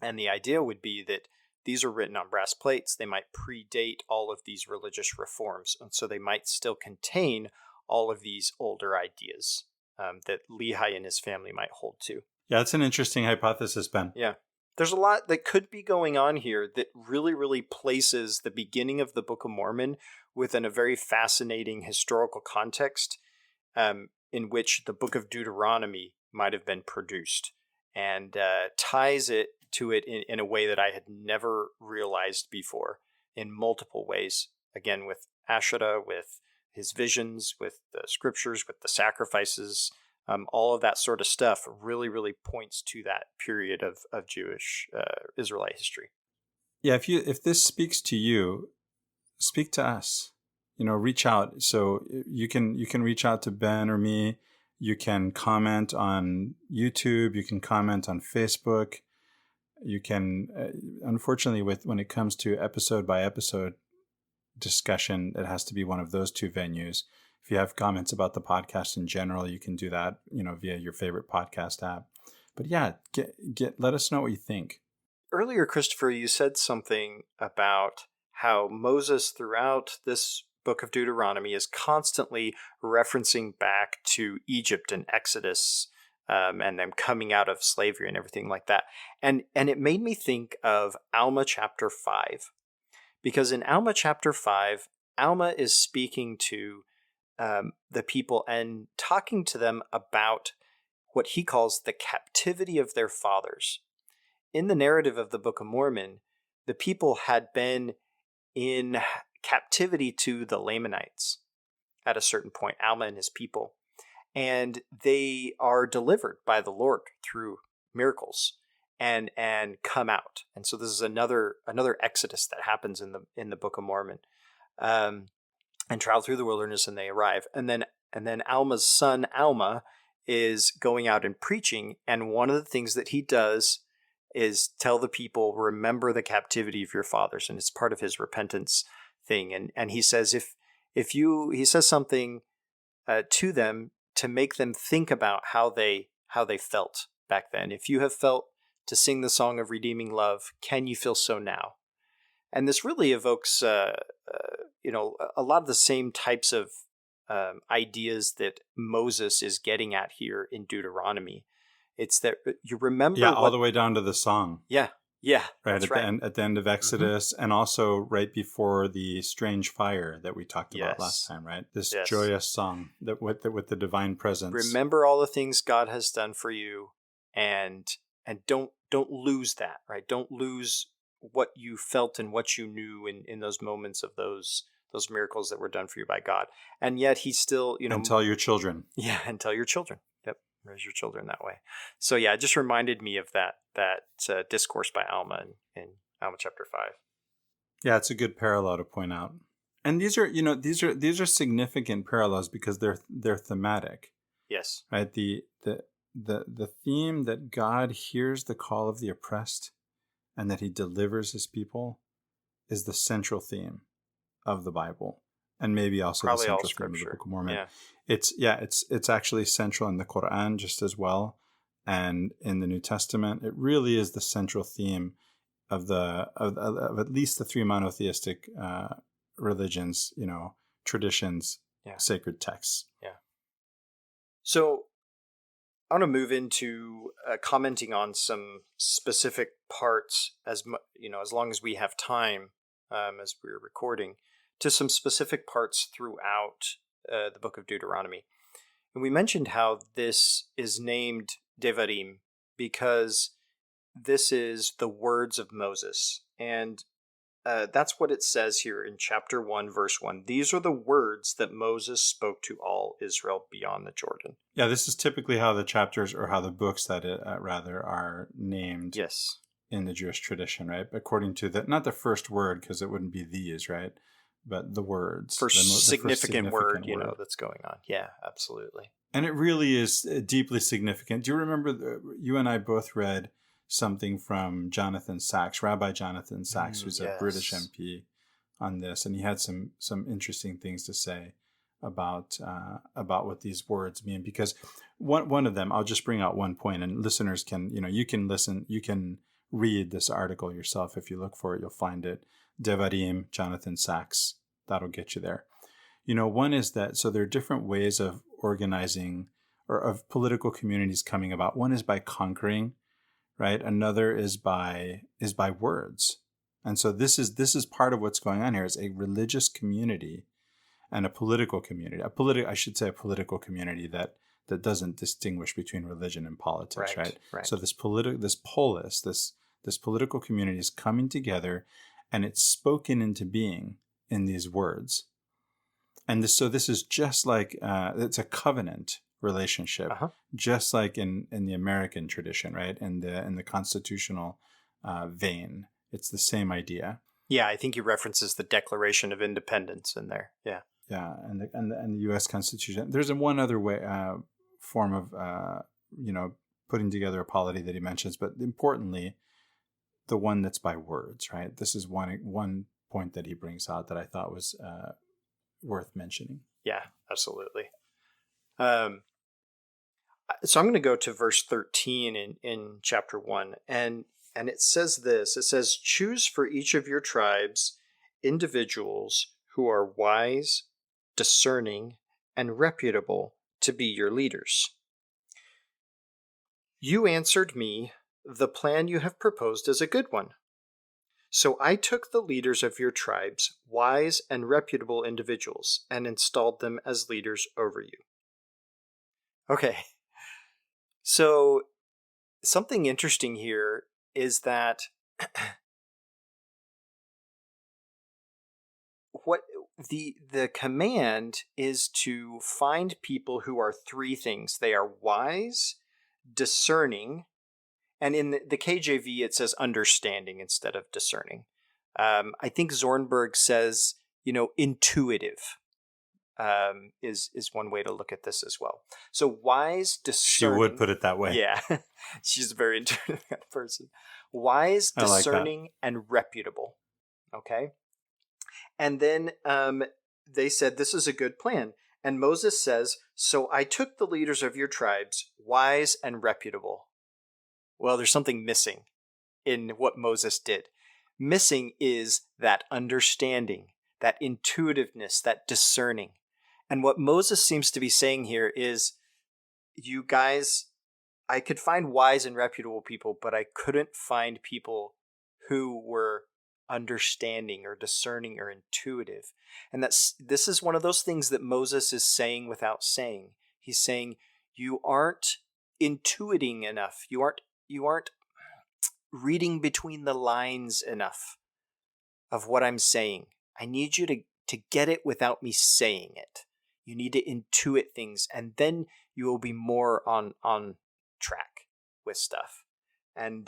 And the idea would be that these are written on brass plates. They might predate all of these religious reforms, and so they might still contain all of these older ideas that Lehi and his family might hold to. Yeah, that's an interesting hypothesis, Ben. Yeah. there's a lot that could be going on here that really, really places the beginning of the Book of Mormon within a very fascinating historical context, in which the Book of Deuteronomy might have been produced, and ties it to it in a way that I had never realized before in multiple ways. Again, with Asherah, with his visions, with the scriptures, with the sacrifices, all of that sort of stuff really, really points to that period of Jewish Israelite history. Yeah, if this speaks to you, speak to us. Reach out. So you can reach out to Ben or me. You can comment on YouTube. You can comment on Facebook. You can, unfortunately, when it comes to episode by episode discussion, it has to be one of those two venues. If you have comments about the podcast in general, you can do that, via your favorite podcast app. But yeah, let us know what you think. Earlier, Christopher, you said something about how Moses throughout this book of Deuteronomy is constantly referencing back to Egypt and Exodus, and them coming out of slavery and everything like that. And it made me think of Alma chapter 5. Because in Alma chapter 5, Alma is speaking to the people and talking to them about what he calls the captivity of their fathers. In the narrative of the Book of Mormon, the people had been in captivity to the Lamanites at a certain point, Alma and his people. And they are delivered by the Lord through miracles and come out. And so this is another exodus that happens in the Book of Mormon, and travel through the wilderness, and they arrive. And then Alma's son Alma is going out and preaching, and one of the things that he does is tell the people, remember the captivity of your fathers, and it's part of his repentance thing. And he says he says something to them to make them think about how they felt back then. If you have felt to sing the song of redeeming love, can you feel so now? And this really evokes a lot of the same types of ideas that Moses is getting at here in Deuteronomy. It's that you remember, all the way down to the song. Yeah, right at the end of Exodus, and also right before the strange fire that we talked about last time. Right, this joyous song that with the divine presence. Remember all the things God has done for you, and don't lose that. Right, don't lose what you felt and what you knew in those moments of those miracles that were done for you by God. And yet he still, and tell your children. Yeah, and tell your children. Yep, raise your children that way. So yeah, it just reminded me of that discourse by Alma in Alma chapter 5. Yeah, it's a good parallel to point out. And these are significant parallels because they're thematic. Yes. Right? The theme that God hears the call of the oppressed and that he delivers his people is the central theme of the Bible, and maybe also probably the central all theme of the Book of Mormon. Yeah. It's actually central in the Quran just as well, and in the New Testament, it really is the central theme of at least the three monotheistic religions, traditions, sacred texts. Yeah. So I want to move into commenting on some specific parts as long as we have time, as we're recording, to some specific parts throughout the book of Deuteronomy. And we mentioned how this is named Devarim because this is the words of Moses. And that's what it says here in chapter 1, verse 1. These are the words that Moses spoke to all Israel beyond the Jordan. Yeah, this is typically how the chapters, or how the books that rather are named. Yes. In the Jewish tradition, right? According to not the first word, because it wouldn't be these, right? But the words. First significant word, that's going on. Yeah, absolutely. And it really is deeply significant. Do you remember, you and I both read something from Jonathan Sacks, Rabbi Jonathan Sacks, who's a British MP on this, and he had some interesting things to say about what these words mean. Because one of them, I'll just bring out one point, and listeners can, you can listen, you can read this article yourself. If you look for it, you'll find it. Devarim, Jonathan Sacks. That'll get you there. One is that, so there are different ways of organizing or of political communities coming about. One is by conquering, right? Another is by words. And so this is part of what's going on here, is a religious community and a political community. A political community that doesn't distinguish between religion and politics, right? Right. So this polis, this political community is coming together, and it's spoken into being in these words. And this is just like it's a covenant relationship, just like in the American tradition, right? In the constitutional vein, it's the same idea. Yeah, I think he references the Declaration of Independence in there. Yeah, yeah, and the U.S. Constitution. There's one other way form of putting together a polity that he mentions, but importantly, the one that's by words, right? This is one point that he brings out that I thought was worth mentioning. Yeah, absolutely. So I'm going to go to verse 13 in chapter 1, and it says this. It says, "Choose for each of your tribes individuals who are wise, discerning, and reputable to be your leaders. You answered me, the plan you have proposed is a good one. So I took the leaders of your tribes, wise and reputable individuals, and installed them as leaders over you." Okay. So something interesting here is that what the command is to find people who are three things. They are wise, discerning, and in the KJV it says understanding instead of discerning. I think Zornberg says, intuitive. Is one way to look at this as well. So wise, discerning. She would put it that way. Yeah, she's a very intuitive kind of person. Wise, discerning, and reputable. Okay, and then they said this is a good plan, and Moses says, "So I took the leaders of your tribes, wise and reputable." Well, there's something missing in what Moses did. Missing is that understanding, that intuitiveness, that discerning. And what Moses seems to be saying here is, you guys, I could find wise and reputable people, but I couldn't find people who were understanding or discerning or intuitive. And this is one of those things that Moses is saying without saying. He's saying, you aren't intuiting enough. You aren't reading between the lines enough of what I'm saying. I need you to get it without me saying it. You need to intuit things, and then you will be more on track with stuff. And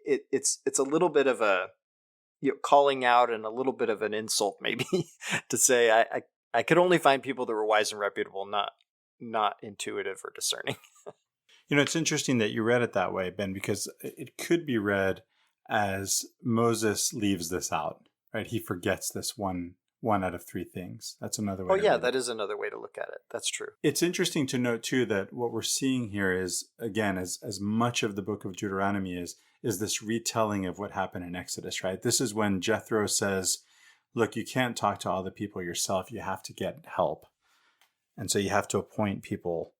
it's a little bit of a calling out and a little bit of an insult, maybe, to say I could only find people that were wise and reputable, not intuitive or discerning. It's interesting that you read it that way, Ben, because it could be read as Moses leaves this out, right? He forgets this one out of three things. That's another way. Oh, yeah, that is another way to look at it. That's true. It's interesting to note, too, that what we're seeing here is, again, as much of the book of Deuteronomy is this retelling of what happened in Exodus, right? This is when Jethro says, look, you can't talk to all the people yourself. You have to get help. And so you have to appoint people.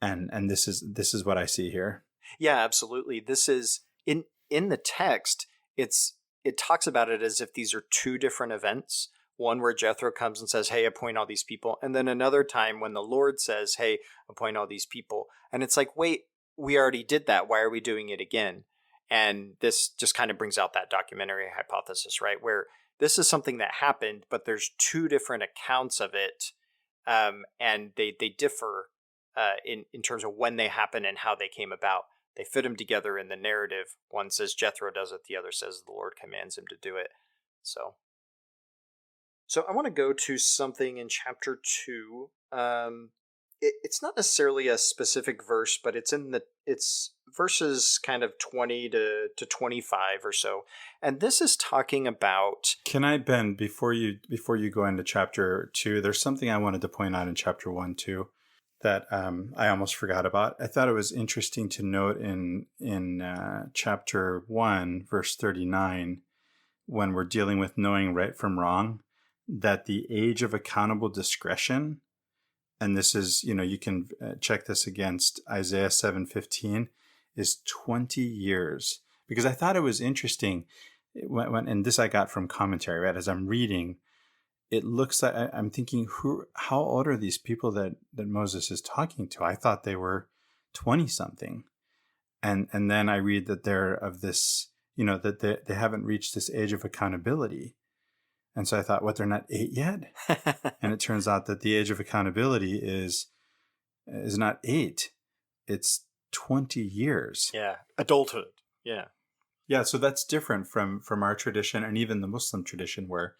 And this is what I see here. Yeah, absolutely. This is in the text. It talks about it as if these are two different events. One where Jethro comes and says, "Hey, appoint all these people," and then another time when the Lord says, "Hey, appoint all these people." And it's like, wait, we already did that. Why are we doing it again? And this just kind of brings out that documentary hypothesis, right? Where this is something that happened, but there's two different accounts of it, and they differ in terms of when they happen and how they came about. They fit them together in the narrative. One says Jethro does it. The other says the Lord commands him to do it. So I want to go to something in chapter 2. It's not necessarily a specific verse, but it's verses kind of 20 to 25 or so. And this is talking about... Can I, Ben, before you go into chapter 2, there's something I wanted to point out in chapter 1 too, that I almost forgot about. I thought it was interesting to note in chapter 1, verse 39, when we're dealing with knowing right from wrong, that the age of accountable discretion, and this is, you can check this against Isaiah 7:15, is 20 years. Because I thought it was interesting, and this I got from commentary, right? As I'm reading, it looks like I'm thinking, how old are these people that Moses is talking to? I thought they were 20 something. And then I read that they're of this, that they haven't reached this age of accountability. And so I thought, what, they're not 8 yet? And it turns out that the age of accountability is not 8. It's 20 years. Yeah. Adulthood. Yeah. Yeah. So that's different from our tradition and even the Muslim tradition where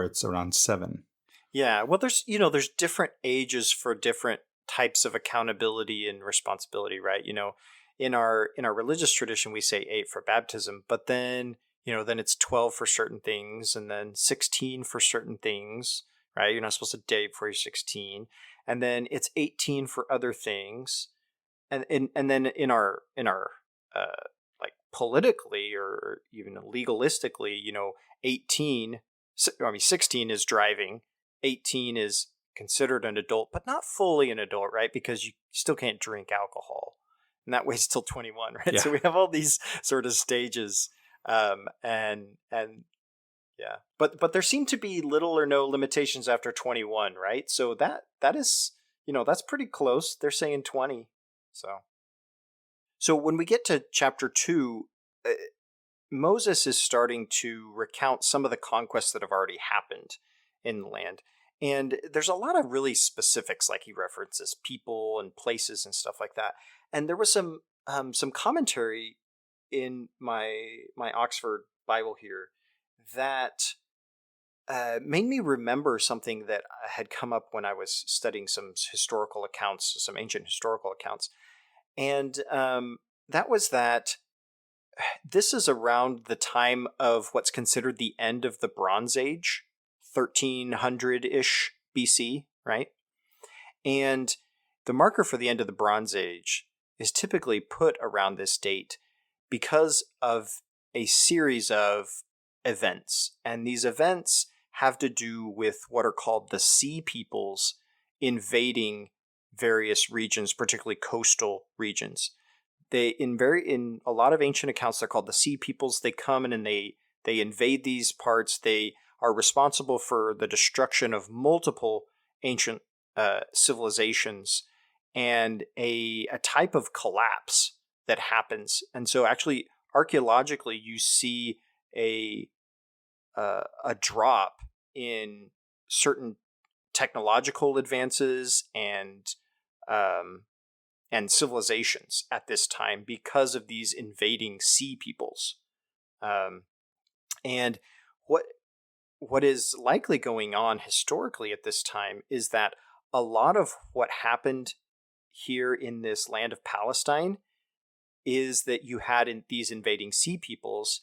it's around 7. Yeah. Well, there's different ages for different types of accountability and responsibility, right? In our religious tradition, we say 8 for baptism, but then, then it's 12 for certain things, and then 16 for certain things, right? You're not supposed to date before you're 16. And then it's 18 for other things. And then in our like politically or even legalistically, 16 is driving, 18 is considered an adult, but not fully an adult, right? Because you still can't drink alcohol, and that waits till 21, right? Yeah. So we have all these sort of stages, and yeah, but there seem to be little or no limitations after 21, right? So that is, that's pretty close. They're saying 20. So when we get to chapter 2, Moses is starting to recount some of the conquests that have already happened in the land. And there's a lot of really specifics, like he references people and places and stuff like that. And there was some commentary in my Oxford Bible here that made me remember something that had come up when I was studying some ancient historical accounts. And that was that this is around the time of what's considered the end of the Bronze Age, 1300-ish BC, right? And the marker for the end of the Bronze Age is typically put around this date because of a series of events. And these events have to do with what are called the Sea Peoples invading various regions, particularly coastal regions. In a lot of ancient accounts, they're called the Sea Peoples. They come in and they invade these parts. They are responsible for the destruction of multiple ancient civilizations and a type of collapse that happens. And so actually, archaeologically, you see a drop in certain technological advances and civilizations at this time because of these invading Sea Peoples. And what is likely going on historically at this time is that a lot of what happened here in this land of Palestine is that you had these invading Sea Peoples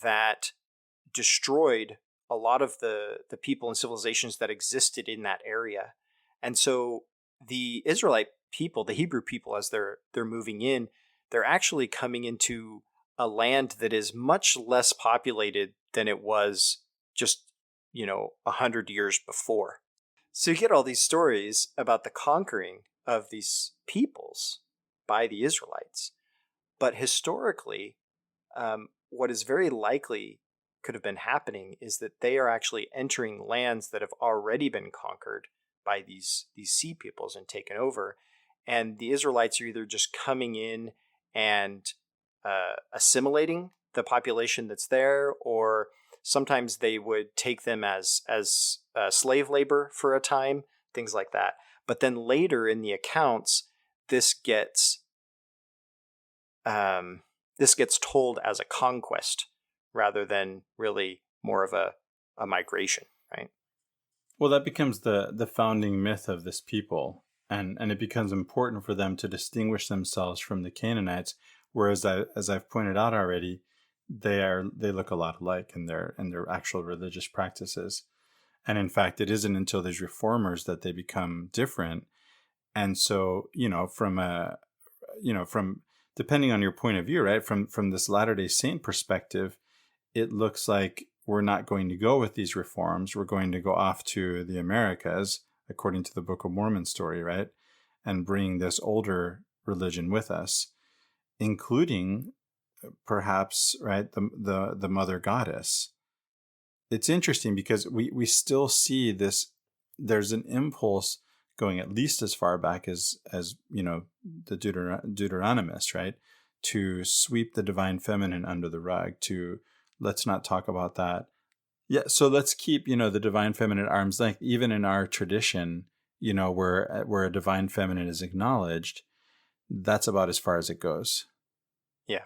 that destroyed a lot of the people and civilizations that existed in that area. And so the Israelite people, the Hebrew people, as they're moving in, they're actually coming into a land that is much less populated than it was just 100 years before. So you get all these stories about the conquering of these peoples by the Israelites, but historically, what is very likely could have been happening is that they are actually entering lands that have already been conquered by these Sea Peoples and taken over. And the Israelites are either just coming in and assimilating the population that's there, or sometimes they would take them as slave labor for a time, things like that. But then later in the accounts, this gets told as a conquest rather than really more of a migration, right? Well, that becomes the founding myth of this people, and it becomes important for them to distinguish themselves from the Canaanites. Whereas, as I've pointed out already, they look a lot alike in their actual religious practices, and in fact, it isn't until these reformers that they become different. And so, from depending on your point of view, right, from this Latter-day Saint perspective, it looks like we're not going to go with these reforms. We're going to go off to the Americas, according to the Book of Mormon story, right? And bring this older religion with us. including perhaps, right, the mother goddess. It's interesting because we still see this. There's an impulse going at least as far back as the Deuteronomists, right, to sweep the divine feminine under the rug, to let's not talk about that. Yeah, so let's keep the divine feminine at arm's length. Even in our tradition, where a divine feminine is acknowledged, that's about as far as it goes. Yeah.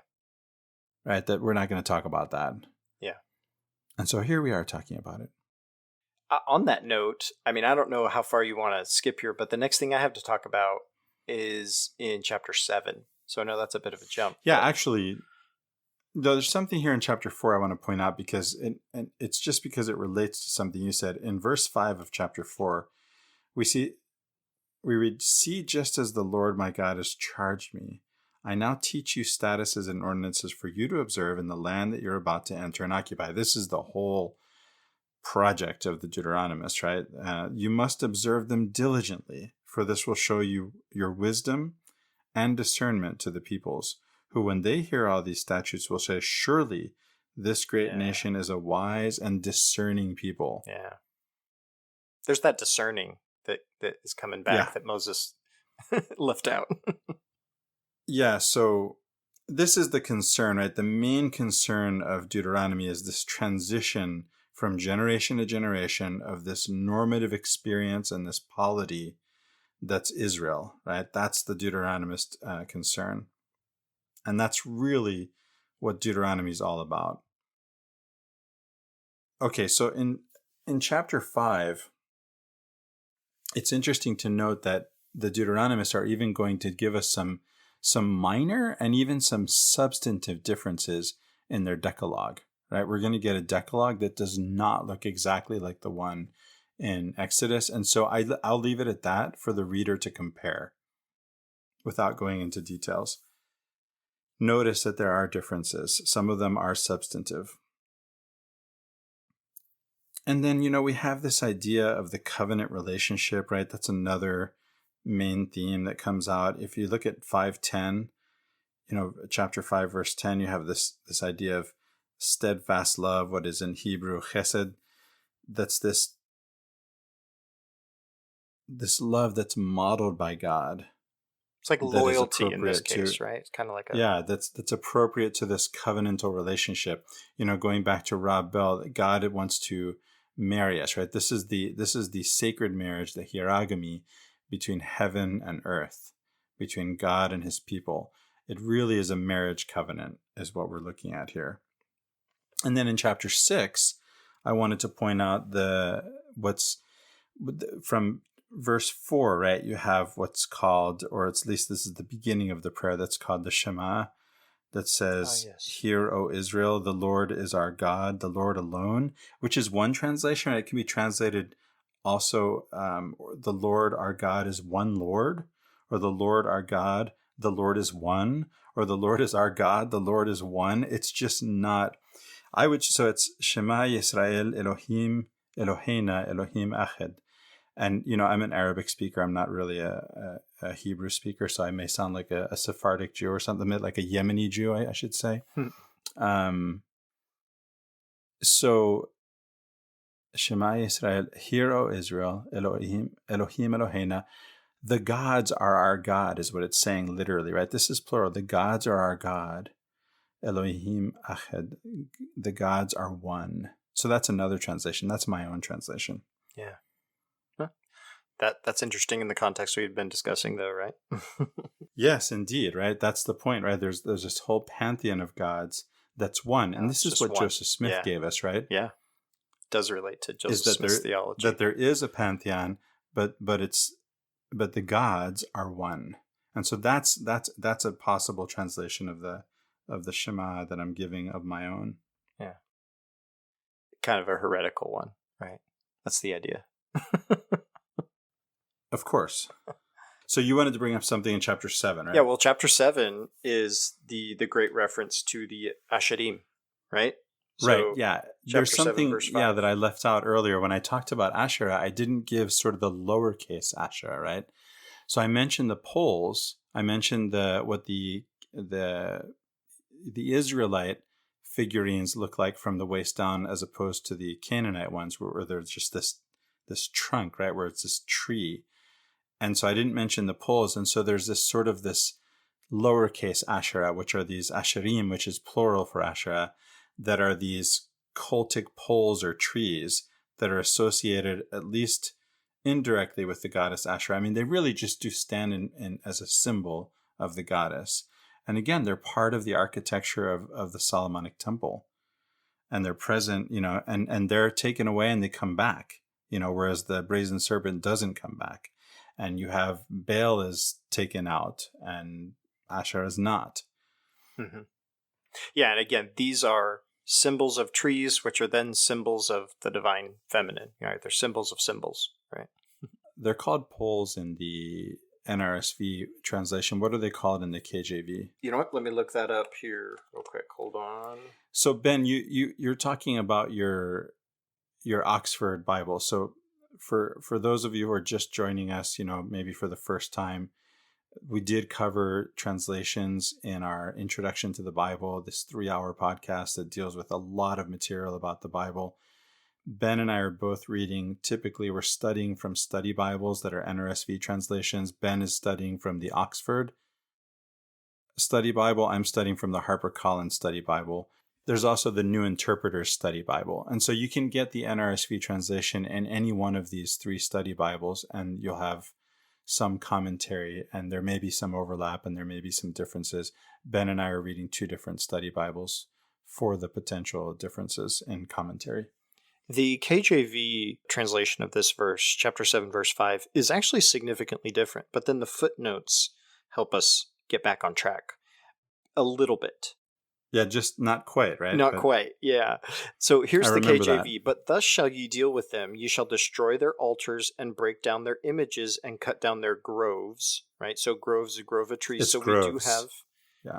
Right, that we're not going to talk about that. Yeah. And so here we are talking about it. On that note, I mean, I don't know how far you want to skip here, but the next thing I have to talk about is in chapter 7. So I know that's a bit of a jump. Yeah, actually, there's something here in chapter 4 I want to point out because it's just because it relates to something you said. In verse 5 of chapter 4, we read, "See, just as the Lord my God has charged me, I now teach you statuses and ordinances for you to observe in the land that you're about to enter and occupy." This is the whole project of the Deuteronomists, right? You must observe them diligently, for this will show you your wisdom and discernment to the peoples, who when they hear all these statutes will say, surely this great nation is a wise and discerning people. Yeah. There's that discerning that is coming back that Moses left out. Yeah, so this is the concern, right? The main concern of Deuteronomy is this transition from generation to generation of this normative experience and this polity that's Israel, right? That's the Deuteronomist concern. And that's really what Deuteronomy is all about. Okay, so in chapter 5, it's interesting to note that the Deuteronomists are even going to give us some minor and even some substantive differences in their Decalogue, right? We're going to get a Decalogue that does not look exactly like the one in Exodus. And so I'll leave it at that for the reader to compare without going into details. Notice that there are differences. Some of them are substantive. And then, we have this idea of the covenant relationship, right? That's another main theme that comes out. If you look at 5:10, chapter 5, verse 10, you have this idea of steadfast love, what is in Hebrew chesed. That's this love that's modeled by God. It's like loyalty in this case, right? It's kind of like that's appropriate to this covenantal relationship. Going back to Rob Bell, God wants to marry us, right? This is the sacred marriage, the hierogamy between heaven and earth, between God and his people. It really is a marriage covenant, is what we're looking at here. And then in chapter 6, I wanted to point out from verse 4, right? You have what's called, or at least this is the beginning of the prayer, that's called the Shema, that says, "Hear, O Israel, the Lord is our God, the Lord alone," which is one translation. It can be translated also, the Lord our God is one Lord, or the Lord our God, the Lord is one, or the Lord is our God, the Lord is one. It's just not, so it's Shema Yisrael Elohim Eloheina Elohim Echad. And, I'm an Arabic speaker. I'm not really a Hebrew speaker, so I may sound like a Sephardic Jew or something, like a Yemeni Jew, I should say. So, Shema Yisrael, hear, O Israel, Elohim Eloheina. The gods are our God, is what it's saying literally, right? This is plural. The gods are our God. Elohim Echad. The gods are one. So that's another translation. That's my own translation. Yeah. That's interesting in the context we've been discussing, though, right? Yes, indeed, right? That's the point, right? There's this whole pantheon of gods that's one. And this is what Joseph Smith gave us, right? Yeah. It does relate to Joseph Smith's theology. That there is a pantheon, but the gods are one. And so that's a possible translation of the Shema that I'm giving of my own. Yeah. Kind of a heretical one, right? That's the idea. Of course. So you wanted to bring up something in chapter 7, right? Yeah, well, chapter 7 is the great reference to the Asherim, right? Right, yeah. There's something that I left out earlier. When I talked about Asherah, I didn't give sort of the lowercase Asherah, right? So I mentioned the poles. I mentioned what the the Israelite figurines look like from the waist down, as opposed to the Canaanite ones, where there's just this trunk, right, where it's this tree. And so I didn't mention the poles, and so there's this sort of this lowercase Asherah, which are these Asherim, which is plural for Asherah, that are these cultic poles or trees that are associated, at least indirectly, with the goddess Asherah. I mean, they really just do stand in as a symbol of the goddess. And again, they're part of the architecture of the Solomonic temple. And they're present, and they're taken away and they come back, whereas the brazen serpent doesn't come back. And you have Baal is taken out and Asherah is not. Mm-hmm. Yeah, and again, these are symbols of trees, which are then symbols of the divine feminine. Right? They're symbols of symbols, right? They're called poles in the NRSV translation. What are they called in the KJV? You know what? Let me look that up here real quick. Hold on. So Ben, you're talking about your Oxford Bible. So for those of you who are just joining us, maybe for the first time, we did cover translations in our Introduction to the Bible, this 3-hour podcast that deals with a lot of material about the Bible. Ben and I are both reading, typically we're studying from study Bibles that are NRSV translations. Ben is studying from the Oxford Study Bible. I'm studying from the HarperCollins Study Bible. There's also the New Interpreter's Study Bible. And so you can get the NRSV translation in any one of these 3 study Bibles, and you'll have some commentary, and there may be some overlap, and there may be some differences. Ben and I are reading 2 different study Bibles for the potential differences in commentary. The KJV translation of this verse, chapter 7, verse 5, is actually significantly different, but then the footnotes help us get back on track a little bit. Yeah, just not quite, right? Not quite, yeah. So here's the KJV. That. But thus shall ye deal with them. Ye shall destroy their altars and break down their images and cut down their groves, right? So groves, a grove of trees. It's so groves.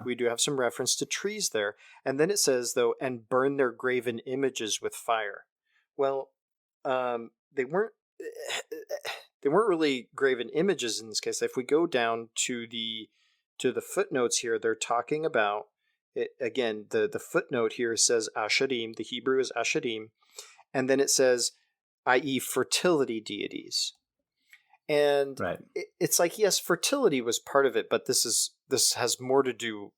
We do have some reference to trees there. And then it says, though, and burn their graven images with fire. Well, they weren't really graven images in this case. If we go down to the footnotes here, they're talking about it, again, the footnote here says Asherim. The Hebrew is Asherim, and then it says, i.e., fertility deities. And right. It's like, yes, fertility was part of it, but this has more to do.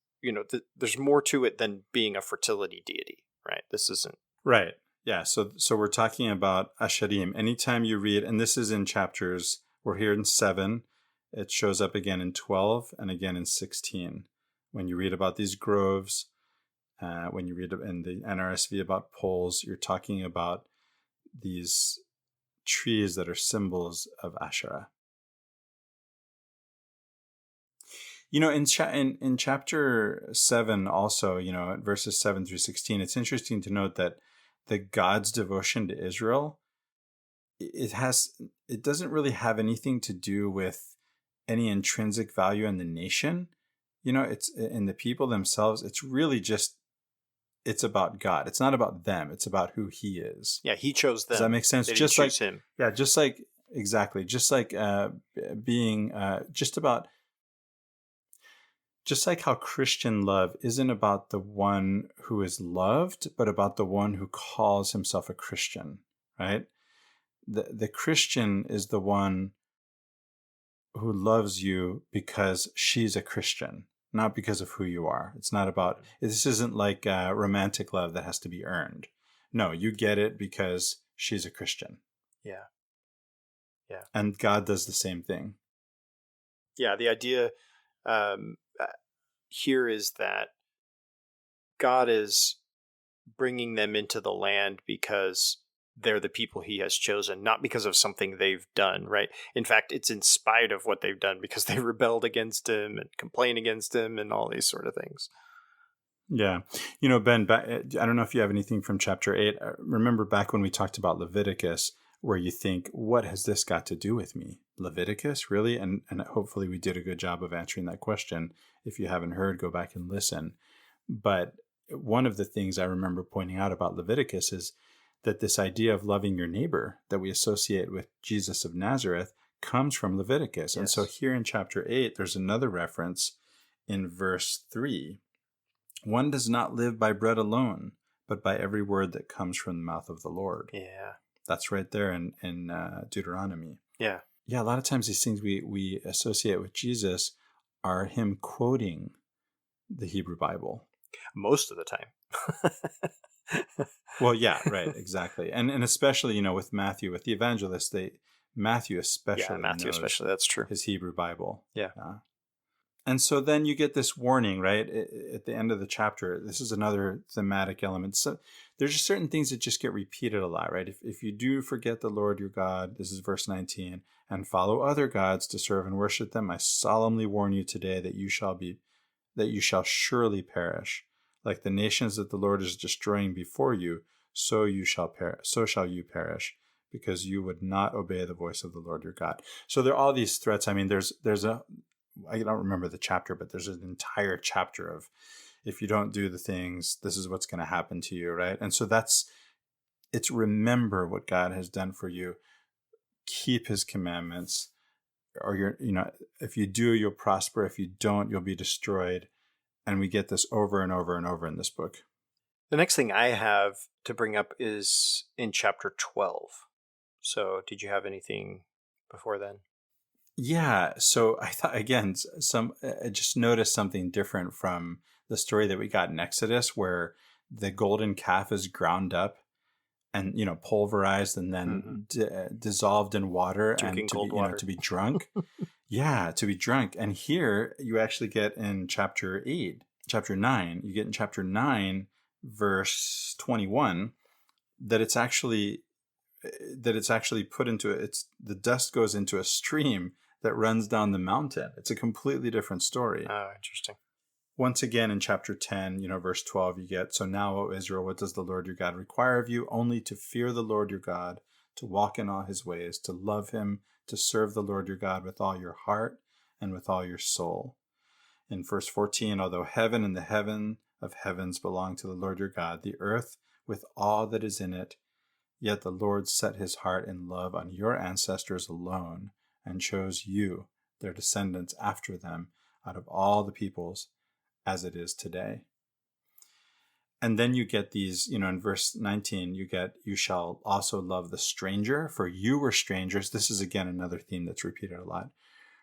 There's more to it than being a fertility deity, right? This isn't right. Yeah, so we're talking about Asherim. Anytime you read, and this is in chapters, we're here in 7, it shows up again in 12 and again in 16. When you read about these groves, when you read in the NRSV about poles, you're talking about these trees that are symbols of Asherah. In chapter 7 also, verses 7 through 16, it's interesting to note that the God's devotion to Israel, it doesn't really have anything to do with any intrinsic value in the nation. It's in the people themselves. It's really just, it's about God. It's not about them. It's about who He is. Yeah, He chose them. Does that make sense? They didn't choose Him. Yeah, just like being just like how Christian love isn't about the one who is loved, but about the one who calls himself a Christian, right? The Christian is the one who loves you because she's a Christian, not because of who you are. It's not about, this isn't like romantic love that has to be earned. No, you get it because she's a Christian. Yeah. Yeah. And God does the same thing. Yeah, the idea here is that God is bringing them into the land because they're the people He has chosen, not because of something they've done, right? In fact, it's in spite of what they've done because they rebelled against Him and complain against Him and all these sort of things. Yeah. Ben, I don't know if you have anything from chapter 8. Remember back when we talked about Leviticus, where you think, what has this got to do with me? Leviticus, really? And hopefully we did a good job of answering that question. If you haven't heard, go back and listen. But one of the things I remember pointing out about Leviticus is that this idea of loving your neighbor that we associate with Jesus of Nazareth comes from Leviticus. Yes. And so here in chapter 8, there's another reference in verse 3. One does not live by bread alone, but by every word that comes from the mouth of the Lord. Yeah. That's right there in Deuteronomy. Yeah. Yeah, a lot of times these things we associate with Jesus are him quoting the Hebrew Bible. Most of the time. Well, yeah, right, exactly. And especially, with Matthew, with the evangelists, Matthew especially Matthew knows especially, that's true. his Hebrew Bible. Yeah. And so then you get this warning, right, at the end of the chapter. This is another thematic element. So there's just certain things that just get repeated a lot, right? If you do forget the Lord your God, this is verse 19, and follow other gods to serve and worship them, I solemnly warn you today that you shall surely perish. Like the nations that the Lord is destroying before you, so you shall perish. So shall you perish, because you would not obey the voice of the Lord your God. So there are all these threats. I mean, there's I don't remember the chapter, but there's an entire chapter of, if you don't do the things, this is what's going to happen to you, right? And so it's remember what God has done for you. Keep his commandments, or if you do, you'll prosper. If you don't, you'll be destroyed. And we get this over and over and over in this book. The next thing I have to bring up is in chapter 12. So did you have anything before then? Yeah. So I thought, again, I just noticed something different from the story that we got in Exodus, where the golden calf is ground up and, pulverized and then dissolved in water. Drinking and to cold be, water. To be drunk. Yeah, to be drunk. And here you actually get in chapter 9, you get in chapter 9, verse 21, that it's actually put into the dust goes into a stream that runs down the mountain. It's a completely different story. Oh, interesting. Once again, in chapter 10, verse 12, you get, so now, O Israel, what does the Lord your God require of you? Only to fear the Lord your God, to walk in all his ways, to love him, to serve the Lord your God with all your heart and with all your soul. In verse 14, although heaven and the heaven of heavens belong to the Lord your God, the earth with all that is in it, yet the Lord set his heart in love on your ancestors alone and chose you, their descendants after them, out of all the peoples, as it is today. And then you get these, in verse 19, you shall also love the stranger, for you were strangers. This is, again, another theme that's repeated a lot.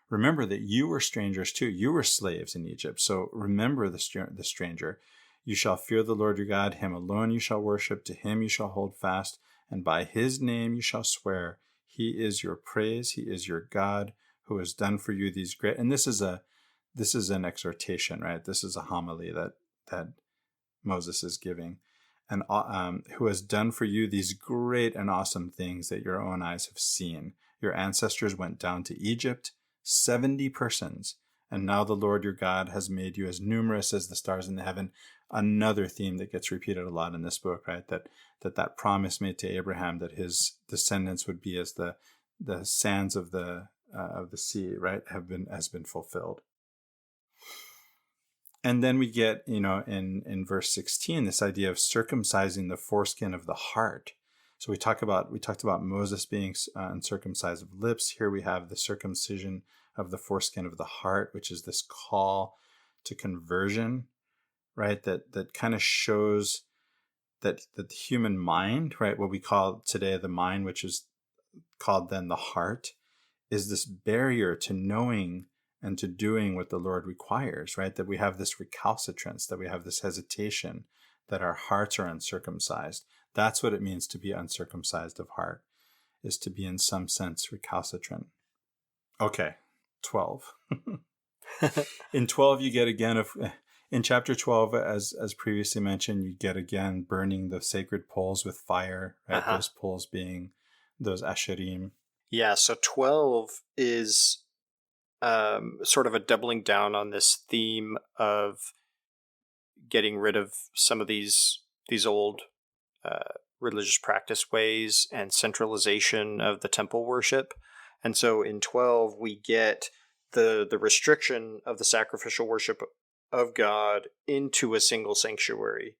Remember that you were strangers too. You were slaves in Egypt. So remember the stranger. You shall fear the Lord your God. Him alone you shall worship. To him you shall hold fast. And by his name you shall swear. He is your praise. He is your God, who has done for you these great. And this is an exhortation, right? This is a homily that Moses is giving, and who has done for you these great and awesome things that your own eyes have seen. Your ancestors went down to Egypt, 70 persons, and now the Lord your God has made you as numerous as the stars in the heaven. Another theme that gets repeated a lot in this book, right? That promise made to Abraham that his descendants would be as the sands of the sea, right? Has been fulfilled. And then we get, in verse 16, this idea of circumcising the foreskin of the heart. So we talked about Moses being uncircumcised of lips. Here we have the circumcision of the foreskin of the heart, which is this call to conversion, right? That kind of shows that the human mind, right, what we call today the mind, which is called then the heart, is this barrier to knowing and to doing what the Lord requires, right? That we have this recalcitrance, that we have this hesitation, that our hearts are uncircumcised. That's what it means to be uncircumcised of heart, is to be in some sense recalcitrant. Okay, 12. In 12, you get again, in chapter 12, as previously mentioned, you get again burning the sacred poles with fire, right? Those poles being those asherim. Yeah, so 12 is sort of a doubling down on this theme of getting rid of some of these old religious practice ways and centralization of the temple worship. And so in 12, we get the restriction of the sacrificial worship of God into a single sanctuary.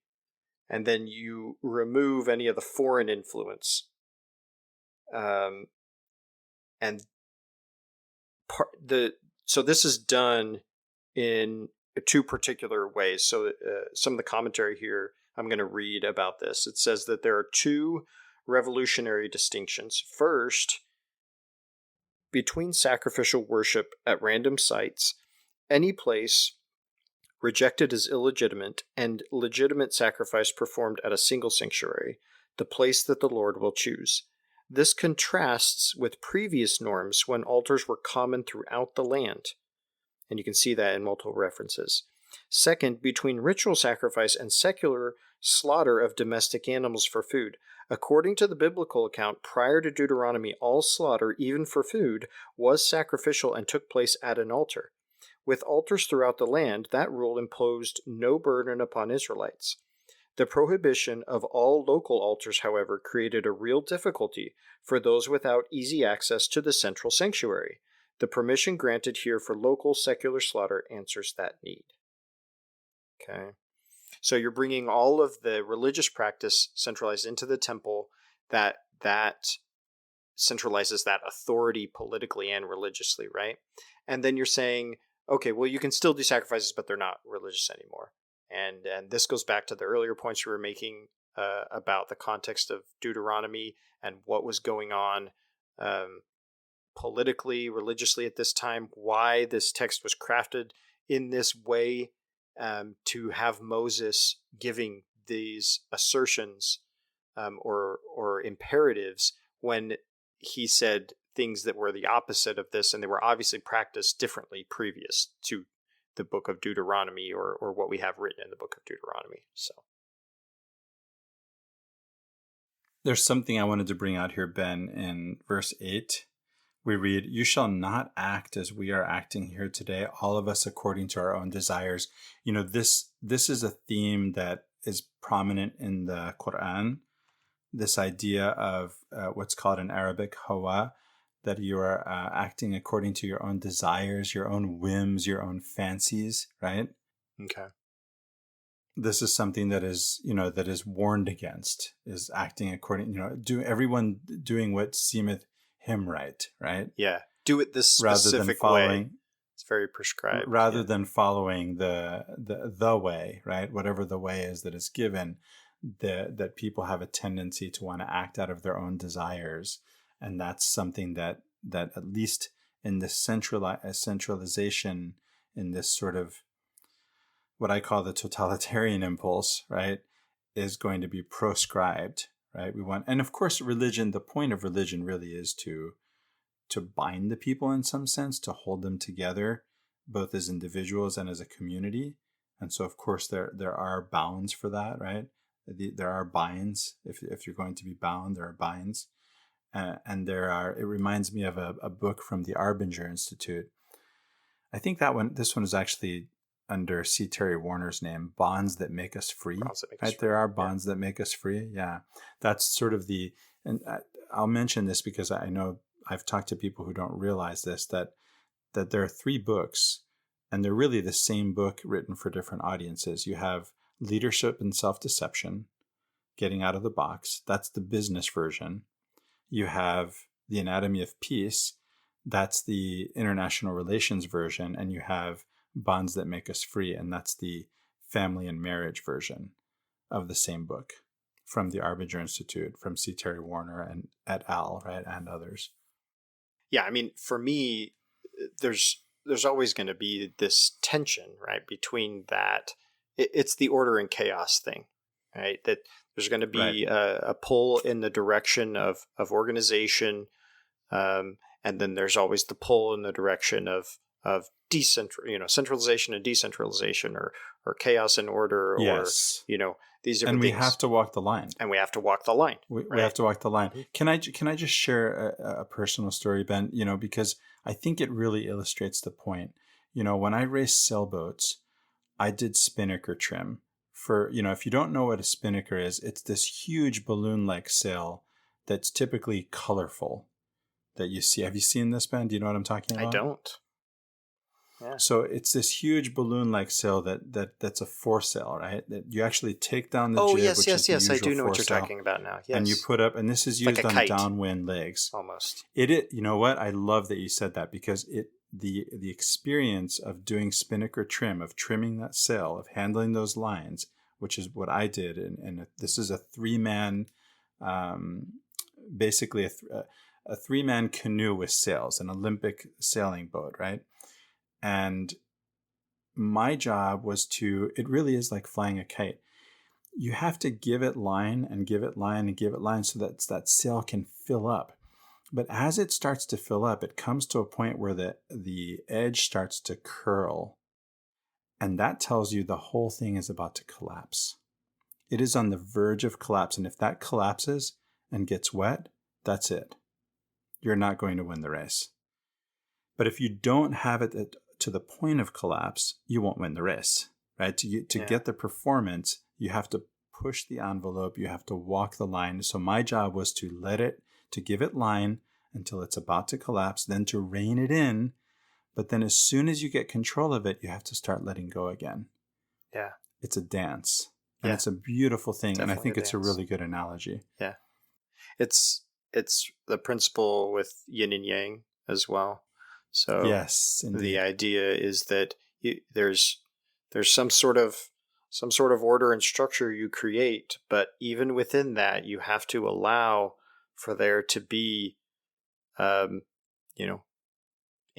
And then you remove any of the foreign influence. So this is done in two particular ways. So some of the commentary here I'm going to read about this. It says that there are two revolutionary distinctions. First, between sacrificial worship at random sites, any place rejected as illegitimate, and legitimate sacrifice performed at a single sanctuary, the place that the Lord will choose. This contrasts with previous norms when altars were common throughout the land. And you can see that in multiple references. Second, between ritual sacrifice and secular slaughter of domestic animals for food. According to the biblical account, prior to Deuteronomy, all slaughter, even for food, was sacrificial and took place at an altar. With altars throughout the land, that rule imposed no burden upon Israelites. The prohibition of all local altars, however, created a real difficulty for those without easy access to the central sanctuary. The permission granted here for local secular slaughter answers that need. Okay. So you're bringing all of the religious practice centralized into the temple that centralizes that authority politically and religiously, right? And then you're saying, okay, well, you can still do sacrifices, but they're not religious anymore. And this goes back to the earlier points we were making about the context of Deuteronomy and what was going on politically, religiously at this time, why this text was crafted in this way to have Moses giving these assertions or imperatives when he said things that were the opposite of this, and they were obviously practiced differently previous to the book of Deuteronomy or what we have written in the book of Deuteronomy. So there's something I wanted to bring out here, Ben. In verse 8, we read, "You shall not act as we are acting here today, all of us according to our own desires." You know, this is a theme that is prominent in the Quran, this idea of what's called in Arabic hawa, that you are acting according to your own desires, your own whims, your own fancies, right? okay. This is something that is, that is warned against, is acting according, everyone doing what seemeth him right? Yeah. Do it this Rather than specific following, way. It's very prescribed. rather than following the way, right? Whatever the way is that is given, that people have a tendency to want to act out of their own desires. And that's something that at least in this centralization, in this sort of what I call the totalitarian impulse, right, is going to be proscribed, right? And of course, religion, the point of religion really is to bind the people in some sense, to hold them together, both as individuals and as a community. And so, of course, there are bounds for that, right? There are binds. If you're going to be bound, there are binds. And it reminds me of a book from the Arbinger Institute. I think this one is actually under C. Terry Warner's name, Bonds That Make Us Free. Right? There are bonds that make us free. Yeah. That's sort of and I'll mention this because I know I've talked to people who don't realize this, that there are 3 books, and they're really the same book written for different audiences. You have Leadership and Self-Deception, Getting Out of the Box. That's the business version. You have The Anatomy of Peace. That's the international relations version. And you have Bonds That Make Us Free. And that's the family and marriage version of the same book from the Arbinger Institute, from C. Terry Warner and et al., right, and others. Yeah, I mean, for me, there's always going to be this tension, right, between that. It's the order and chaos thing, right? That there's going to be a pull in the direction of organization, and then there's always the pull in the direction of centralization and decentralization, or chaos and order, yes. or these different and we things. have to walk the line. And we have to walk the line. We have to walk the line. Can I just share a personal story, Ben? Because I think it really illustrates the point. When I raced sailboats, I did spinnaker trim. For, if you don't know what a spinnaker is, it's this huge balloon-like sail that's typically colorful that you see. Have you seen this, Ben? Do you know what I'm talking about? I don't. Yeah. So it's this huge balloon-like sail that's a foresail, right? That you actually take down the jib, which is the usual I do know what you're foresail, talking about now. Yes. and you put up, and this is used Like a on kite. downwind legs. Almost. You know what? I love that you said that, because the experience of doing spinnaker trim, of trimming that sail, of handling those lines, which is what I did. And this is a 3-man, basically a 3-man canoe with sails, an Olympic sailing boat, right? And my job was it really is like flying a kite. You have to give it line and give it line and give it line so that sail can fill up. But as it starts to fill up, it comes to a point where the edge starts to curl. And that tells you the whole thing is about to collapse. It is on the verge of collapse. And if that collapses and gets wet, that's it. You're not going to win the race. But if you don't have it to the point of collapse, you won't win the race, right? To get the performance, you have to push the envelope. You have to walk the line. So my job was to give it line until it's about to collapse, then to rein it in. But then as soon as you get control of it, you have to start letting go again. Yeah. It's a dance. And it's a beautiful thing. Definitely, and I think it's a really good analogy. Yeah. It's the principle with yin and yang as well. So yes, indeed. The idea is that there's some sort of order and structure you create, but even within that, you have to allow for there to be,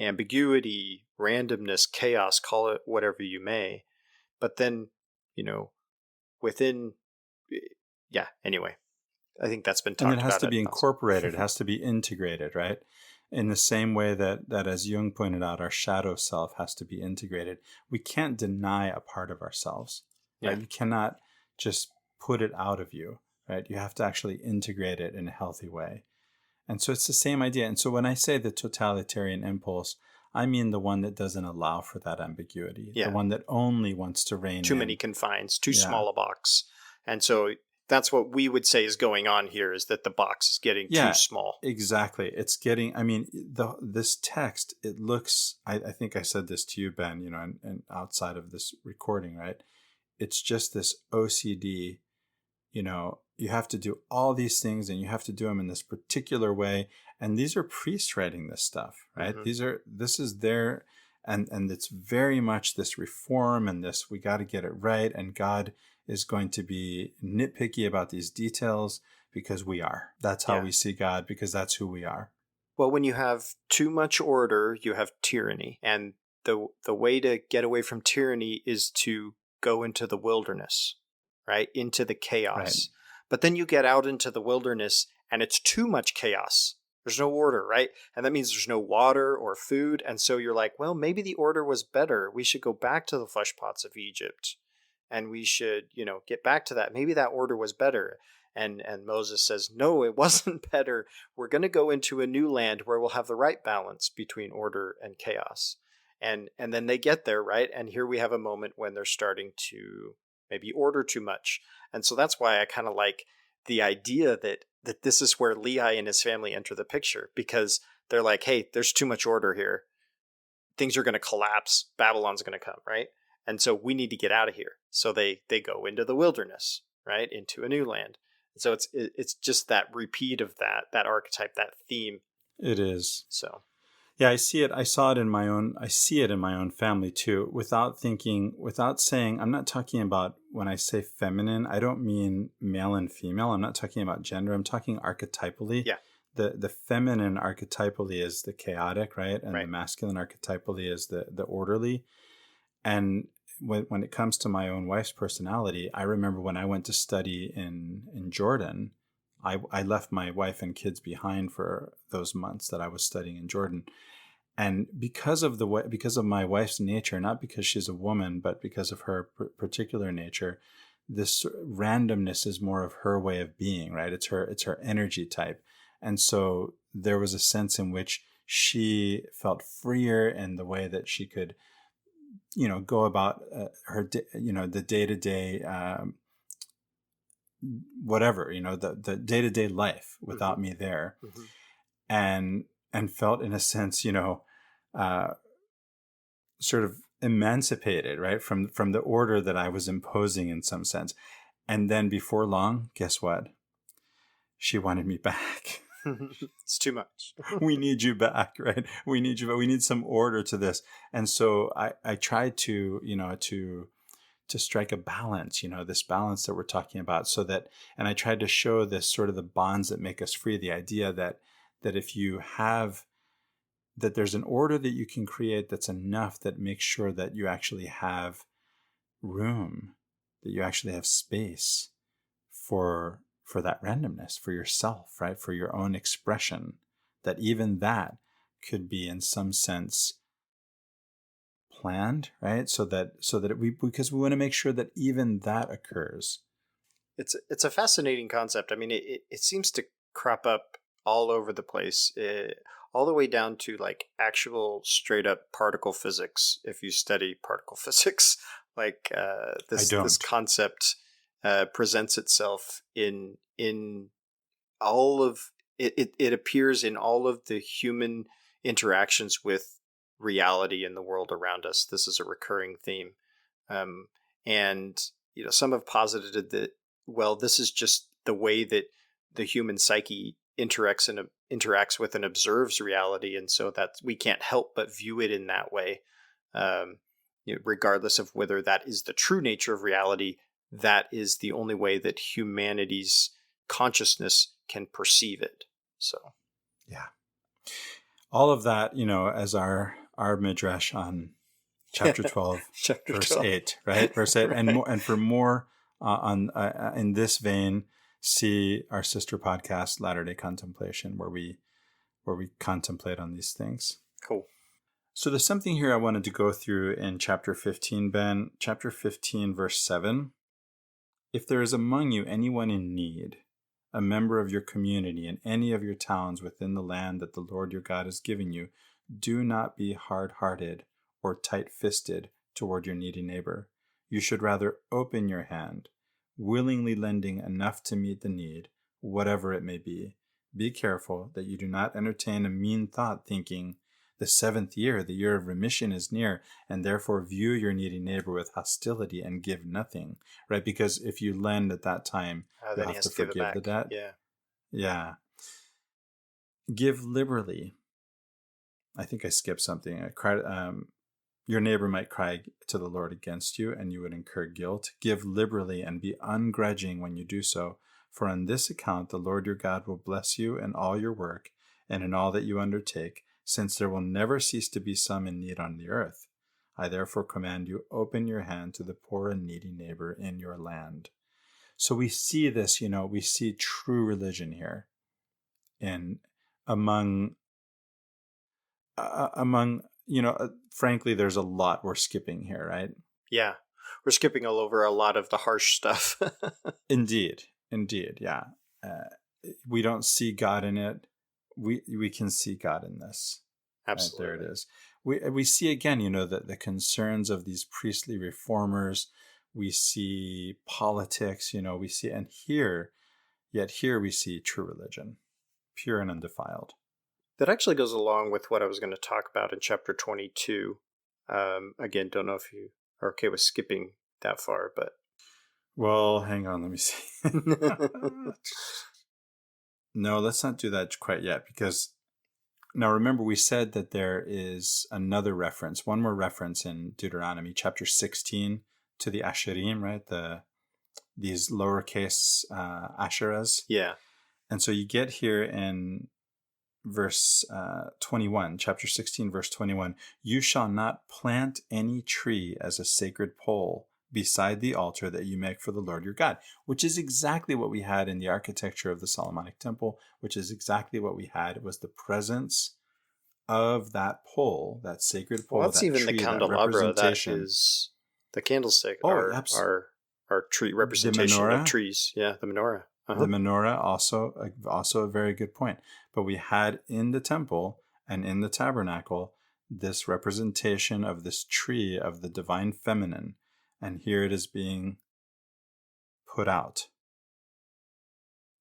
ambiguity, randomness, chaos, call it whatever you may. But then, within, anyway, I think that's been talked about. And it has to be incorporated. It has to be integrated, right? In the same way that as Jung pointed out, our shadow self has to be integrated. We can't deny a part of ourselves. Right? You cannot just put it out of you, right? You have to actually integrate it in a healthy way. And so it's the same idea. And so when I say the totalitarian impulse, I mean the one that doesn't allow for that ambiguity. The one that only wants to rein too in. many confines, too small a box. And so that's what we would say is going on here, is that the box is getting too small. Exactly. It's getting, this text, it looks, I think I said this to you, Ben, and outside of this recording, right? It's just this OCD, you have to do all these things and you have to do them in this particular way. And these are priests writing this stuff, right? Mm-hmm. This is their, and it's very much this reform and this, we got to get it right. And God is going to be nitpicky about these details because we are. That's how we see God, because that's who we are. Well, when you have too much order, you have tyranny. And the way to get away from tyranny is to go into the wilderness, right? Into the chaos. Right. But then you get out into the wilderness and it's too much chaos. There's no order, right? And that means there's no water or food. And so you're like, well, maybe the order was better. We should go back to the flesh pots of Egypt. And we should, get back to that. Maybe that order was better. And Moses says, no, it wasn't better. We're going to go into a new land where we'll have the right balance between order and chaos. And then they get there, right? And here we have a moment when they're starting to maybe order too much. And so that's why I kind of like the idea that this is where Lehi and his family enter the picture, because they're like, hey, there's too much order here. Things are going to collapse. Babylon's going to come, right? And so we need to get out of here. So they go into the wilderness, right? Into a new land. So it's just that repeat of that archetype, that theme. It is. So yeah, I see it. I see it in my own family too, without saying, I'm not talking about, when I say feminine, I don't mean male and female. I'm not talking about gender. I'm talking archetypally. Yeah. The feminine archetypally is the chaotic, right? And the masculine archetypally is the orderly. And when it comes to my own wife's personality, I remember when I went to study in Jordan, I left my wife and kids behind for those months that I was studying in Jordan. And because of my wife's nature, not because she's a woman, but because of her particular nature, this randomness is more of her way of being, right? It's her energy type. And so there was a sense in which she felt freer in the way that she could, go about the day-to-day, whatever, the day-to-day life without me there. Mm-hmm. And felt, in a sense, sort of emancipated, right, from the order that I was imposing in some sense. And then before long, guess what? She wanted me back. It's too much. We need you back, right? We need you, but we need some order to this. And so I tried to, to strike a balance, this balance that we're talking about, so that, and I tried to show this sort of the bonds that make us free, the idea that if you have, that there's an order that you can create that's enough that makes sure that you actually have room, that you actually have space for that randomness, for yourself, right? For your own expression, that even that could be in some sense planned, right? So that because we want to make sure that even that occurs. It's a fascinating concept. I mean, it seems to crop up all over the place, all the way down to like actual straight up particle physics. If you study particle physics, like this concept presents itself in all of it. It appears in all of the human interactions with reality in the world around us. This is a recurring theme, and some have posited that, well, this is just the way that the human psyche interacts with and observes reality, and so that we can't help but view it in that way, regardless of whether that is the true nature of reality. That is the only way that humanity's consciousness can perceive it. So, yeah, all of that, as our midrash on chapter 12, verse 8, right? Verse 8, and for more on in this vein, see our sister podcast, Latter-day Contemplation, where we contemplate on these things. Cool. So there's something here I wanted to go through in chapter 15, Ben. Chapter 15, verse 7. If there is among you anyone in need, a member of your community in any of your towns within the land that the Lord your God is giving you, do not be hard-hearted or tight-fisted toward your needy neighbor. You should rather open your hand, willingly lending enough to meet the need, whatever it may be. Be careful that you do not entertain a mean thought, thinking, the 7th year, the year of remission, is near, and therefore view your needy neighbor with hostility and give nothing, right? Because if you lend at that time, you have to forgive the debt. Yeah. Give liberally. I think I skipped something. Your neighbor might cry to the Lord against you, and you would incur guilt. Give liberally and be ungrudging when you do so, for on this account the Lord your God will bless you in all your work and in all that you undertake, since there will never cease to be some in need on the earth. I therefore command you, open your hand to the poor and needy neighbor in your land. So we see this, we see true religion here. And among, frankly, there's a lot we're skipping here, right? Yeah. We're skipping all over a lot of the harsh stuff. Indeed, yeah. We don't see God in it. We can see God in this. Absolutely. Right, there it is. We see again, the concerns of these priestly reformers. We see politics, we see, and here we see true religion, pure and undefiled. That actually goes along with what I was going to talk about in chapter 22. Again, don't know if you are okay with skipping that far, but... Well, hang on, let me see. No, let's not do that quite yet, because now remember we said that there is another reference, one more reference in Deuteronomy chapter 16 to the Asherim, right? These lowercase Asherahs. Yeah. And so you get here in verse 21, chapter 16, verse 21, you shall not plant any tree as a sacred pole beside the altar that you make for the Lord your God, which is exactly what we had in the architecture of the Solomonic temple, which is exactly what we had. It was the presence of that pole, that sacred pole, well, that's that even tree, the candelabra, that representation. that is the candlestick, our tree representation of trees. Yeah, the menorah. The menorah, also a very good point. But we had in the temple and in the tabernacle this representation of this tree of the divine feminine, and here it is being put out.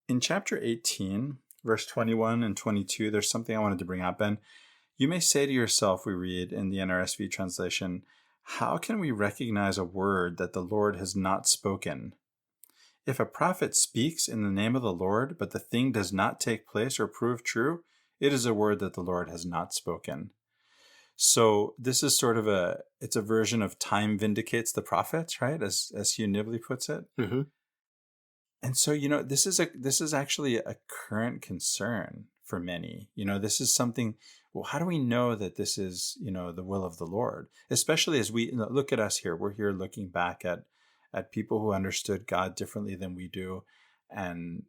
In chapter 18, verse 21 and 22, there's something I wanted to bring up, Ben. You may say to yourself, we read in the NRSV translation, how can we recognize a word that the Lord has not spoken? If a prophet speaks in the name of the Lord, but the thing does not take place or prove true, it is a word that the Lord has not spoken. So this is sort of it's a version of time vindicates the prophets, right? As Hugh Nibley puts it. Mm-hmm. And so, this is actually a current concern for many. This is something, well, how do we know that this is, the will of the Lord? Especially as we look at us here. We're here looking back at people who understood God differently than we do. And,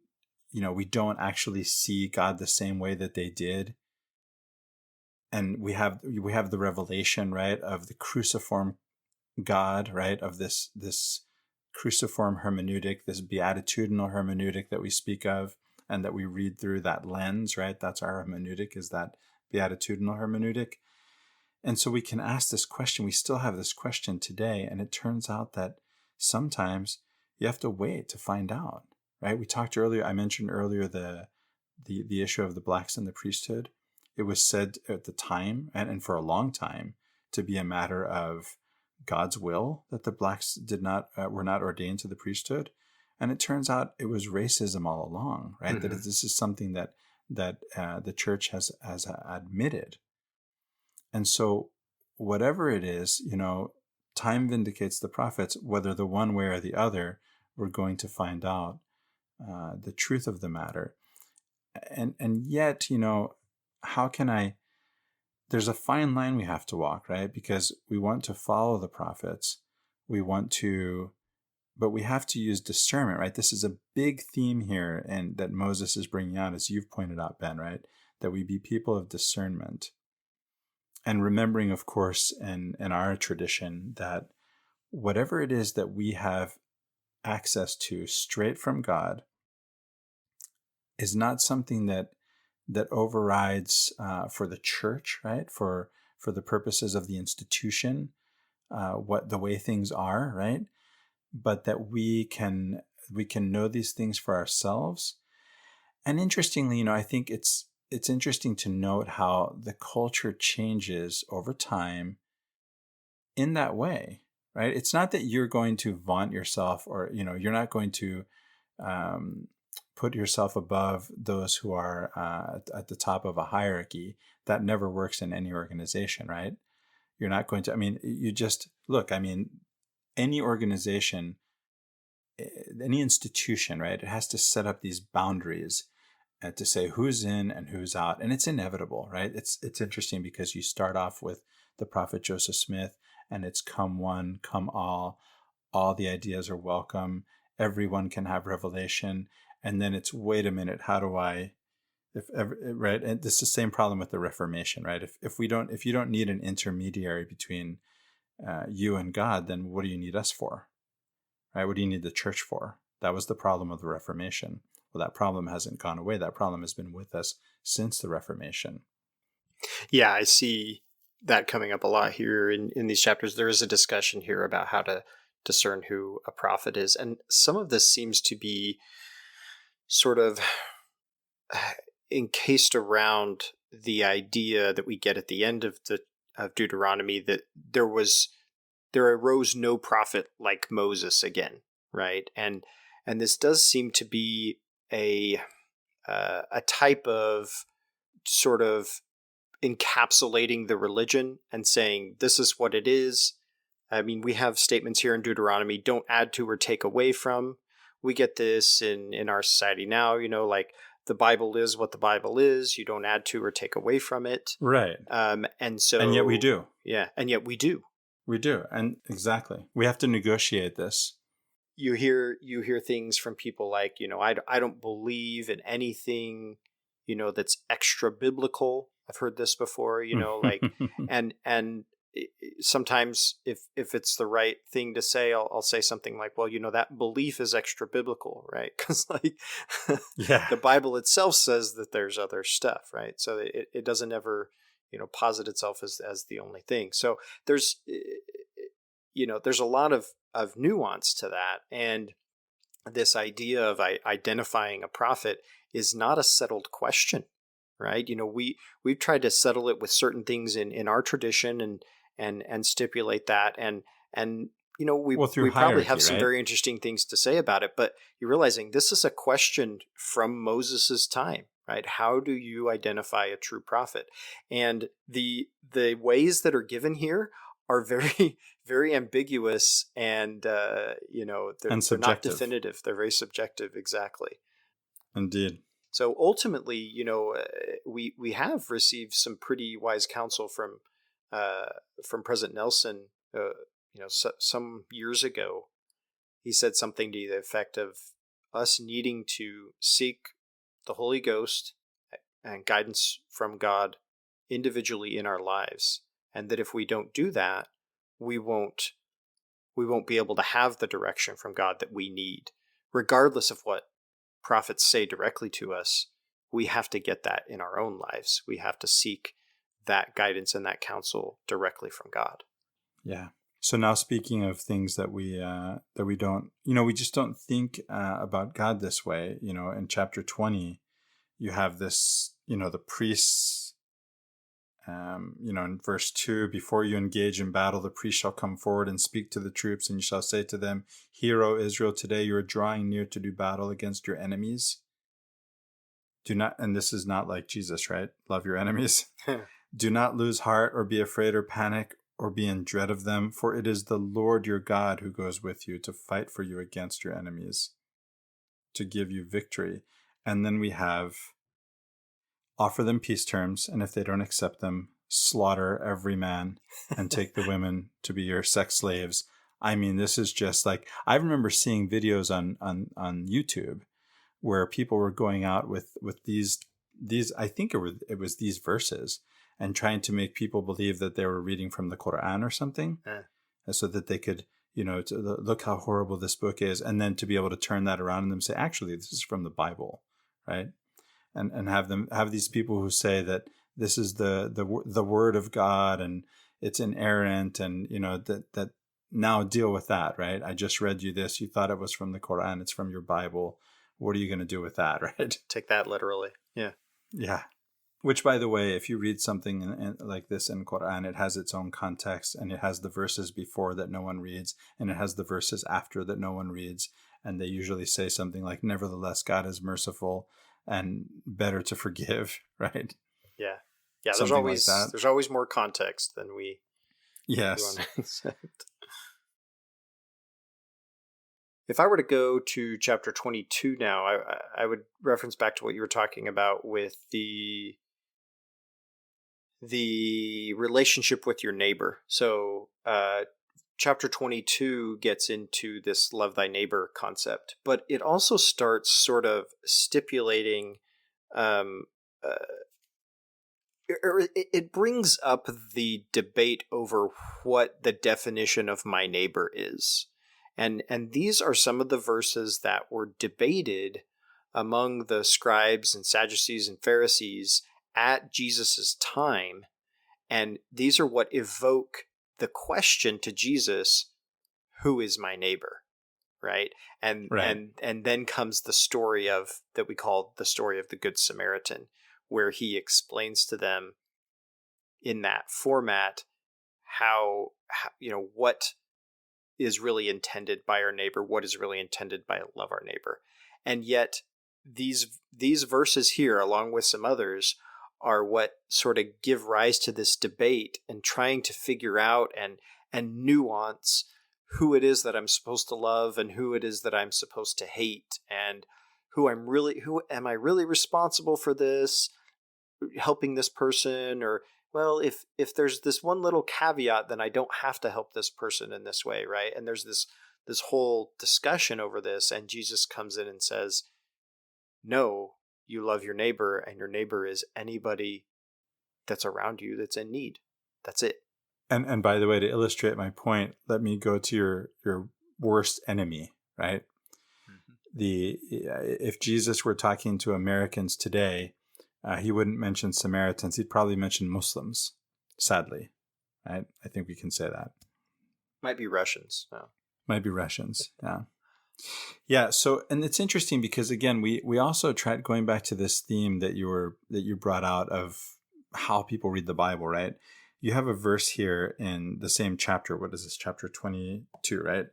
we don't actually see God the same way that they did. And we have the revelation, right, of the cruciform God, right, of this cruciform hermeneutic, this beatitudinal hermeneutic that we speak of and that we read through that lens, right? That's our hermeneutic, is that beatitudinal hermeneutic. And so we can ask this question. We still have this question today, and it turns out that sometimes you have to wait to find out, right? I mentioned earlier the issue of the blacks in the priesthood. It was said at the time, and for a long time, to be a matter of God's will that the blacks were not ordained to the priesthood, and it turns out it was racism all along, right? Mm-hmm. That this is something that the church has admitted, and so whatever it is, time vindicates the prophets. Whether the one way or the other, we're going to find out the truth of the matter, and yet, how can I? There's a fine line we have to walk, right? Because we want to follow the prophets. But we have to use discernment, right? This is a big theme here, and that Moses is bringing out, as you've pointed out, Ben, right? That we be people of discernment. And remembering, of course, in our tradition, that whatever it is that we have access to straight from God is not something that overrides for the church, right? For the purposes of the institution, what the way things are, right? But that we can know these things for ourselves. And interestingly, I think it's interesting to note how the culture changes over time in that way, right? It's not that you're going to vaunt yourself, or you're not going to put yourself above those who are at the top of a hierarchy. That never works in any organization, right? You're not going to, you just look, any organization, any institution, right? It has to set up these boundaries to say who's in and who's out. And it's inevitable, right? It's interesting because you start off with the prophet Joseph Smith, and it's come one, come all the ideas are welcome. Everyone can have revelation. And then it's, wait a minute, how do I, right? And this is the same problem with the Reformation, right? If you don't need an intermediary between you and God, then what do you need us for, right? What do you need the church for? That was the problem of the Reformation. Well, that problem hasn't gone away. That problem has been with us since the Reformation. Yeah, I see that coming up a lot here in these chapters. There is a discussion here about how to discern who a prophet is. And some of this seems to be sort of encased around the idea that we get at the end of Deuteronomy, that there arose no prophet like Moses again, right? And this does seem to be a type of sort of encapsulating the religion and saying this is what it is. We have statements here in Deuteronomy: don't add to or take away from. We get this in our society now, like the Bible is what the Bible is. You don't add to or take away from it. Right. And yet we do. Yeah. And yet we do. We do. And exactly. We have to negotiate this. You hear things from people like, I don't believe in anything, that's extra biblical. I've heard this before, like, and sometimes if it's the right thing to say, I'll say something like, well, that belief is extra biblical, right? Because the Bible itself says that there's other stuff, right? So it doesn't ever, posit itself as the only thing. So there's a lot of nuance to that. And this idea of identifying a prophet is not a settled question, right? We've tried to settle it with certain things in our tradition and stipulate that. And Well, through we probably hierarchy, have some right? very interesting things to say about it, but you're realizing this is a question from Moses's time, right? How do you identify a true prophet? And the ways that are given here are very, very ambiguous, and And they're not subjective. definitive. They're very subjective, exactly. Indeed. So ultimately, we have received some pretty wise counsel from President Nelson. Some years ago, he said something to the effect of us needing to seek the Holy Ghost and guidance from God individually in our lives, and that if we don't do that, we won't be able to have the direction from God that we need, regardless of what prophets say directly to us. We have to get that in our own lives. We have to seek that guidance and that counsel directly from God. Yeah. So now, speaking of things that we don't, we just don't think about God this way. In chapter 20, you have this, the priests. In verse 2, before you engage in battle, the priest shall come forward and speak to the troops, and you shall say to them, "Hear, O Israel, today you are drawing near to do battle against your enemies. Do not," and this is not like Jesus, right? Love your enemies. "Do not lose heart or be afraid or panic or be in dread of them, for it is the Lord your God who goes with you to fight for you against your enemies, to give you victory." And then we have, offer them peace terms, and if they don't accept them, slaughter every man and take the women to be your sex slaves. I mean, this is just like, I remember seeing videos on YouTube where people were going out with these I think it was these verses, and trying to make people believe that they were reading from the Quran or something, so that they could, to look how horrible this book is, and then to be able to turn that around and them say, actually, this is from the Bible, right? And have these people who say that this is the word of God and it's inerrant, and that now deal with that, right? I just read you this. You thought it was from the Quran. It's from your Bible. What are you going to do with that, right? Take that literally. Yeah. Yeah. Which, by the way, if you read something like this in Quran, it has its own context, and it has the verses before that no one reads, and it has the verses after that no one reads. And they usually say something like, "Nevertheless, God is merciful and better to forgive," right? Yeah. Yeah. Something like that. There's always more context than we Yes. want to accept. If I were to go to chapter 22 now, I would reference back to what you were talking about with the relationship with your neighbor. So chapter 22 gets into this love thy neighbor concept, but it also starts sort of stipulating, it brings up the debate over what the definition of my neighbor is. And these are some of the verses that were debated among the scribes and Sadducees and Pharisees at Jesus's time. And these are what evoke the question to Jesus, who is my neighbor? Right. And then comes the story of that we call the story of the Good Samaritan, where he explains to them in that format how what is really intended by our neighbor, what is really intended by love our neighbor. And yet these verses here, along with some others, are what sort of give rise to this debate and trying to figure out and nuance who it is that I'm supposed to love and who it is that I'm supposed to hate, and who am I really responsible for this, helping this person, or, well, if there's this one little caveat, then I don't have to help this person in this way, right? And there's this whole discussion over this, and Jesus comes in and says, no, you love your neighbor, and your neighbor is anybody that's around you that's in need. That's it. And by the way, to illustrate my point, let me go to your worst enemy, right? If Jesus were talking to Americans today, he wouldn't mention Samaritans. He'd probably mention Muslims, sadly. Right? I think we can say that. Might be Russians. No. Might be Russians. Yeah. Yeah. So, and it's interesting because, again, we also tried going back to this theme that you brought out of how people read the Bible, right? you have a verse here in the same chapter. What is this? Chapter 22, right?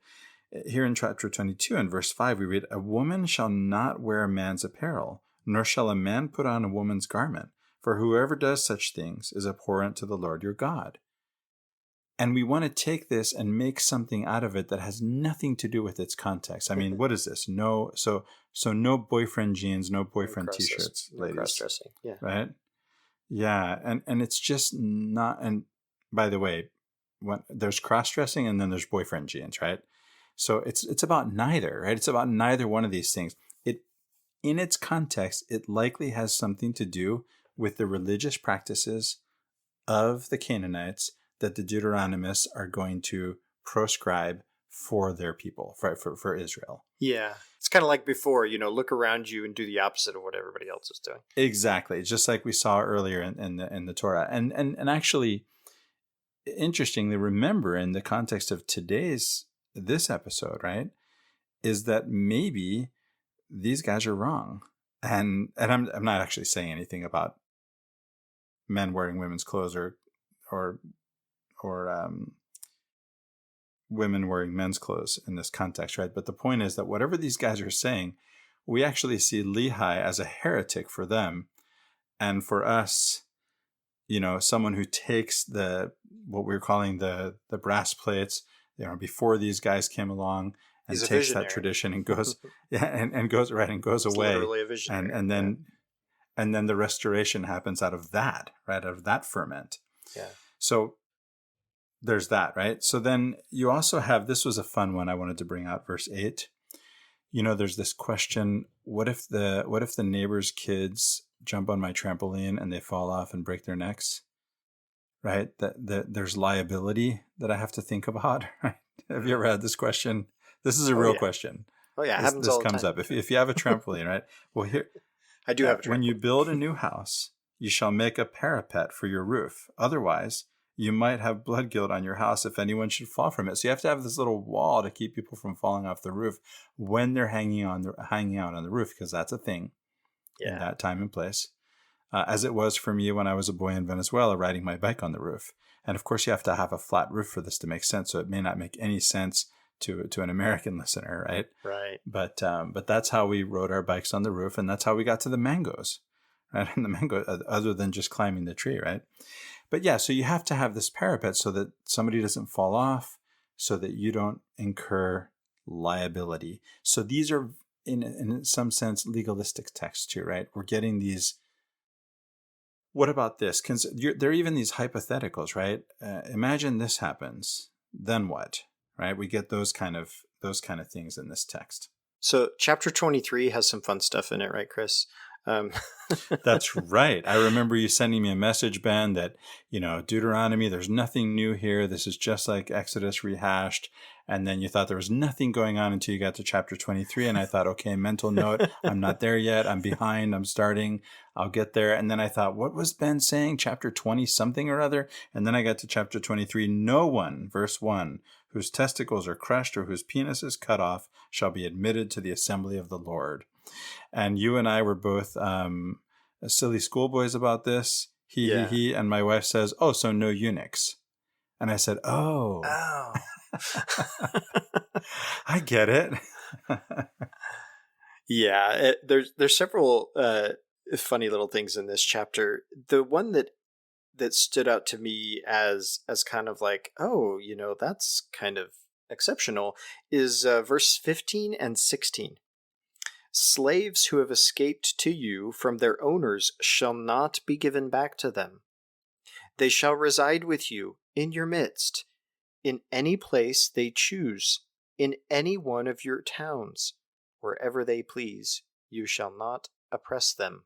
Here in chapter 22 in verse 5, we read, "A woman shall not wear a man's apparel, nor shall a man put on a woman's garment. For whoever does such things is abhorrent to the Lord your God." And we want to take this and make something out of it that has nothing to do with its context. I mean, what is this? So no boyfriend jeans, no boyfriend t-shirts, no ladies. cross-dressing. Yeah. Right? Yeah, and it's just not. And by the way, when there's cross-dressing and then there's boyfriend jeans, right? So it's about neither, right? It's about neither one of these things. It, in its context, it likely has something to do with the religious practices of the Canaanites that the Deuteronomists are going to proscribe for their people, for Israel. Yeah. It's kind of like before, look around you and do the opposite of what everybody else is doing. Exactly. Just like we saw earlier in the Torah. And actually, interestingly, remember in the context of this episode, right, is that maybe these guys are wrong. And I'm not actually saying anything about men wearing women's clothes or women wearing men's clothes in this context, right? But the point is that whatever these guys are saying, we actually see Lehi as a heretic for them, and for us, someone who takes what we're calling the brass plates, before these guys came along, and takes that tradition and goes, and goes away, literally a visionary, and then the restoration happens out of that, right? Out of that ferment. Yeah. So there's that, right? So then you also have, this was a fun one I wanted to bring out, verse 8. There's this question, what if the neighbor's kids jump on my trampoline and they fall off and break their necks? Right? That there's liability that I have to think about, right? Have you ever had this question? This is a real question. Oh yeah, it happens all the time. This comes up. If you have a trampoline, right? Well, here I do have a trampoline. When you build a new house, you shall make a parapet for your roof. Otherwise, you might have blood guilt on your house if anyone should fall from it. So you have to have this little wall to keep people from falling off the roof when they're hanging out on the roof, because that's a thing in that time and place. As it was for me when I was a boy in Venezuela riding my bike on the roof. And of course, you have to have a flat roof for this to make sense. So it may not make any sense to an American listener, right? Right. But that's how we rode our bikes on the roof, and that's how we got to the mangoes, right? And the mango, other than just climbing the tree, right? But yeah, so you have to have this parapet so that somebody doesn't fall off, so that you don't incur liability. So these are, in some sense, legalistic texts too, right? We're getting these. What about this? There are even these hypotheticals, right? Imagine this happens, then what? Right? We get those kind of things in this text. So chapter 23 has some fun stuff in it, right, Chris? That's right. I remember you sending me a message, Ben, that, Deuteronomy, there's nothing new here. This is just like Exodus rehashed. And then you thought there was nothing going on until you got to chapter 23. And I thought, okay, mental note, I'm not there yet. I'm behind. I'm starting. I'll get there. And then I thought, what was Ben saying? Chapter 20 something or other. And then I got to chapter 23. No one, verse 1, whose testicles are crushed or whose penis is cut off shall be admitted to the assembly of the Lord. And you and I were both silly schoolboys about this. He, and my wife says, oh, so no eunuchs. And I said, oh. I get it. Yeah, there's several funny little things in this chapter. The one that stood out to me as kind of like, oh, that's kind of exceptional, is verse 15 and 16. Slaves who have escaped to you from their owners shall not be given back to them. They shall reside with you in your midst, in any place they choose, in any one of your towns, wherever they please. You shall not oppress them.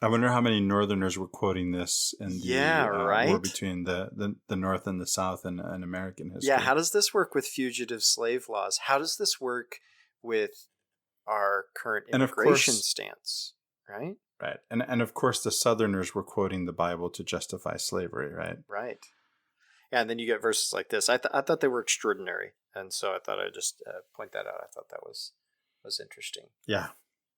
I wonder how many Northerners were quoting this in the war between the North and the South in American history. Yeah, how does this work with fugitive slave laws? How does this work with our current immigration stance, right? Right. And of course the Southerners were quoting the Bible to justify slavery, right? Right. Yeah, and then you get verses like this. I thought they were extraordinary, and so I thought I'd just point that out. I thought that was interesting. Yeah.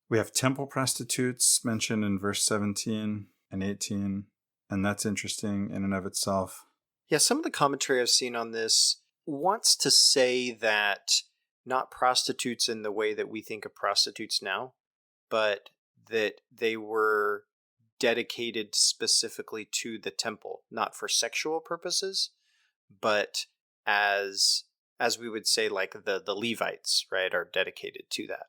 We have temple prostitutes mentioned in verse 17 and 18, and that's interesting in and of itself. Yeah, some of the commentary I've seen on this wants to say that not prostitutes in the way that we think of prostitutes now, but that they were dedicated specifically to the temple, not for sexual purposes, but as as we would say, like the Levites, right, are dedicated to that.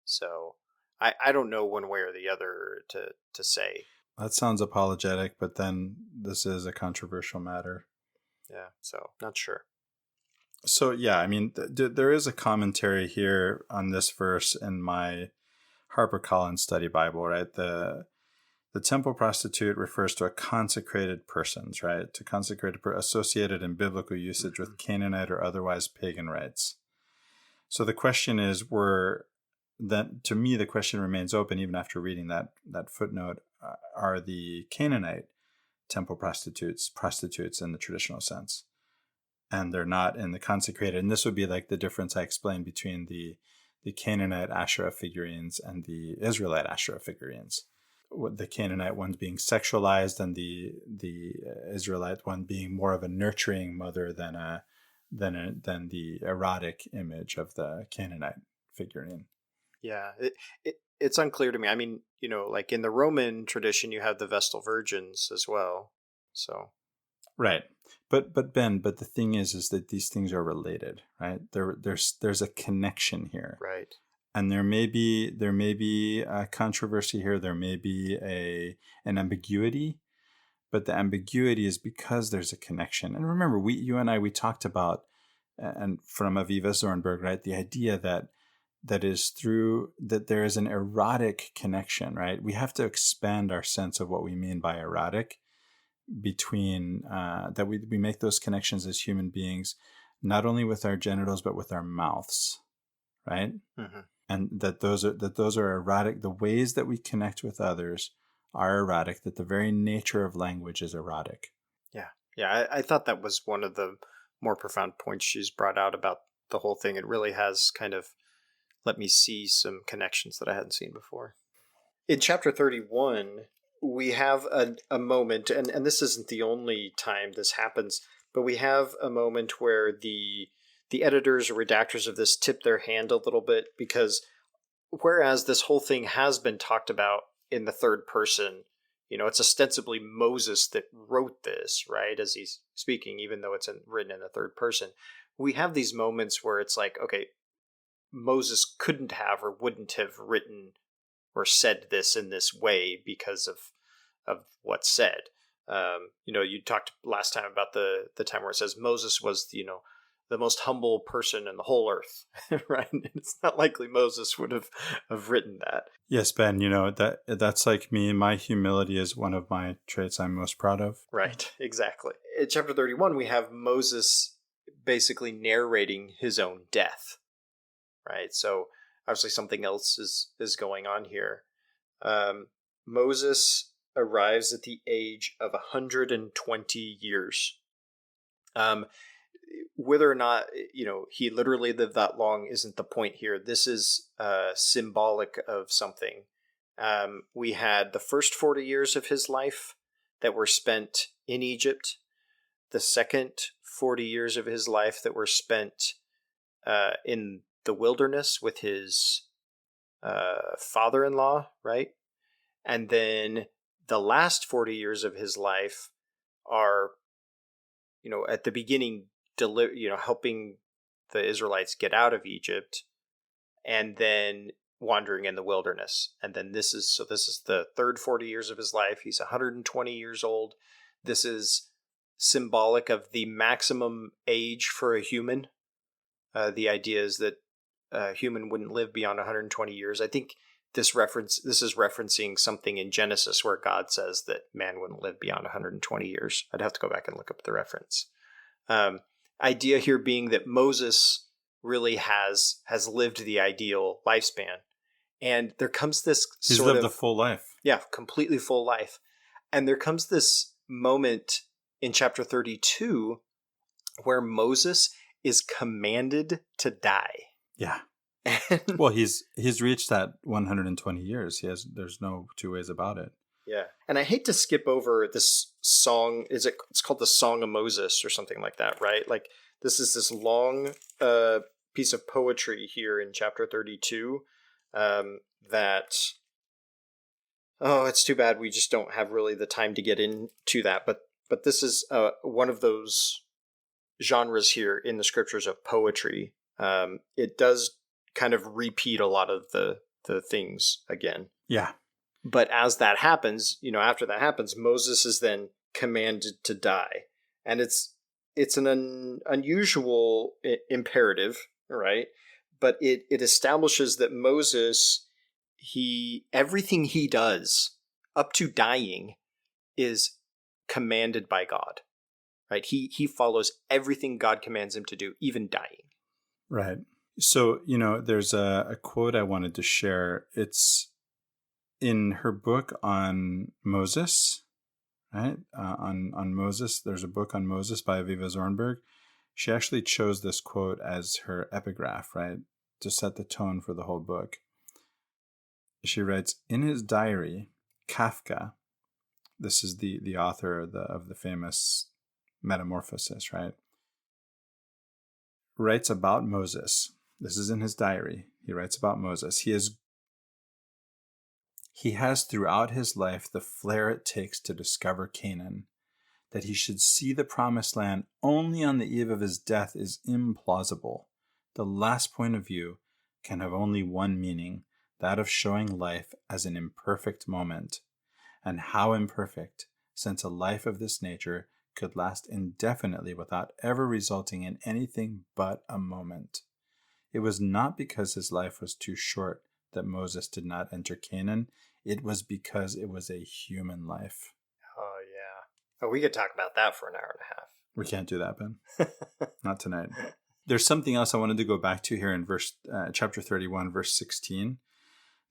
So I don't know one way or the other to say. That sounds apologetic, but then this is a controversial matter. Yeah, so not sure. So yeah, I mean, there is a commentary here on this verse in my HarperCollins Study Bible, right? The temple prostitute refers to a consecrated persons, right? To consecrated associated in biblical usage with Canaanite or otherwise pagan rites. So the question is, to me, the question remains open even after reading that footnote. Are the Canaanite temple prostitutes in the traditional sense? And they're not in the consecrated. And this would be like the difference I explained between the Canaanite Asherah figurines and the Israelite Asherah figurines. The Canaanite ones being sexualized, and the Israelite one being more of a nurturing mother than the erotic image of the Canaanite figurine. Yeah, it's unclear to me. I mean, like in the Roman tradition, you have the Vestal Virgins as well. So right, but the thing is that these things are related, right? There's a connection here, right. And there may be a controversy here. There may be an ambiguity, but the ambiguity is because there's a connection. And remember, you and I talked about, and from Aviva Zornberg, right, the idea that there is an erotic connection, right? We have to expand our sense of what we mean by erotic between that we make those connections as human beings, not only with our genitals but with our mouths, right? Mm-hmm. And that those are erotic. The ways that we connect with others are erotic. That the very nature of language is erotic. Yeah. I thought that was one of the more profound points she's brought out about the whole thing. It really has kind of let me see some connections that I hadn't seen before. In chapter 31, we have a moment, and this isn't the only time this happens, but we have a moment where the editors or redactors of this tip their hand a little bit, because whereas this whole thing has been talked about in the third person, it's ostensibly Moses that wrote this, right, as he's speaking, even though it's written in the third person. We have these moments where it's like, okay, Moses couldn't have or wouldn't have written or said this in this way because of what's said. You talked last time about the time where it says Moses was, the most humble person in the whole earth, right? And it's not likely Moses would have written that. Yes, Ben, that's like me. My humility is one of my traits I'm most proud of. Right, exactly. In chapter 31, we have Moses basically narrating his own death, right? So obviously something else is going on here. Moses arrives at the age of 120 years. Whether or not he literally lived that long isn't the point here. This is symbolic of something. We had the first 40 years of his life that were spent in Egypt, the second 40 years of his life that were spent in the wilderness with his father-in-law, right? And then the last 40 years of his life are, at the beginning, helping the Israelites get out of Egypt, and then wandering in the wilderness. And then this is the third 40 years of his life. He's 120 years old. This is symbolic of the maximum age for a human. The idea is that a human wouldn't live beyond 120 years. I think this is referencing something in Genesis where God says that man wouldn't live beyond 120 years. I'd have to go back and look up the reference. Idea here being that Moses really has lived the ideal lifespan. And there comes this He's lived a full life. Yeah, completely full life. And there comes this moment in chapter 32 where Moses is commanded to die. Yeah. Well, he's reached that 120 years. There's no two ways about it. Yeah. And I hate to skip over this song. It's called the Song of Moses or something like that, right? Like this is this long piece of poetry here in chapter 32 that, oh, it's too bad we just don't have really the time to get into that. But this is one of those genres here in the scriptures of poetry. It does kind of repeat a lot of the things again. Yeah. But as that happens, after that happens, Moses is then commanded to die. And it's an unusual imperative, right? But it establishes that Moses, everything he does up to dying is commanded by God, right? He follows everything God commands him to do, even dying. Right. So, there's a quote I wanted to share. It's in her book on Moses, right? On Moses, there's a book on Moses by Aviva Zornberg. She actually chose this quote as her epigraph, right? To set the tone for the whole book. She writes, in his diary, Kafka, this is the author of the famous Metamorphosis, right? Writes about Moses. This is in his diary. He writes about Moses. He has throughout his life the flair it takes to discover Canaan. That he should see the promised land only on the eve of his death is implausible. The last point of view can have only one meaning, that of showing life as an imperfect moment. And how imperfect, since a life of this nature could last indefinitely without ever resulting in anything but a moment. It was not because his life was too short that Moses did not enter Canaan. It was because it was a human life. Oh, yeah. Oh, we could talk about that for an hour and a half. We can't do that, Ben. Not tonight. There's something else I wanted to go back to here in chapter 31, verse 16.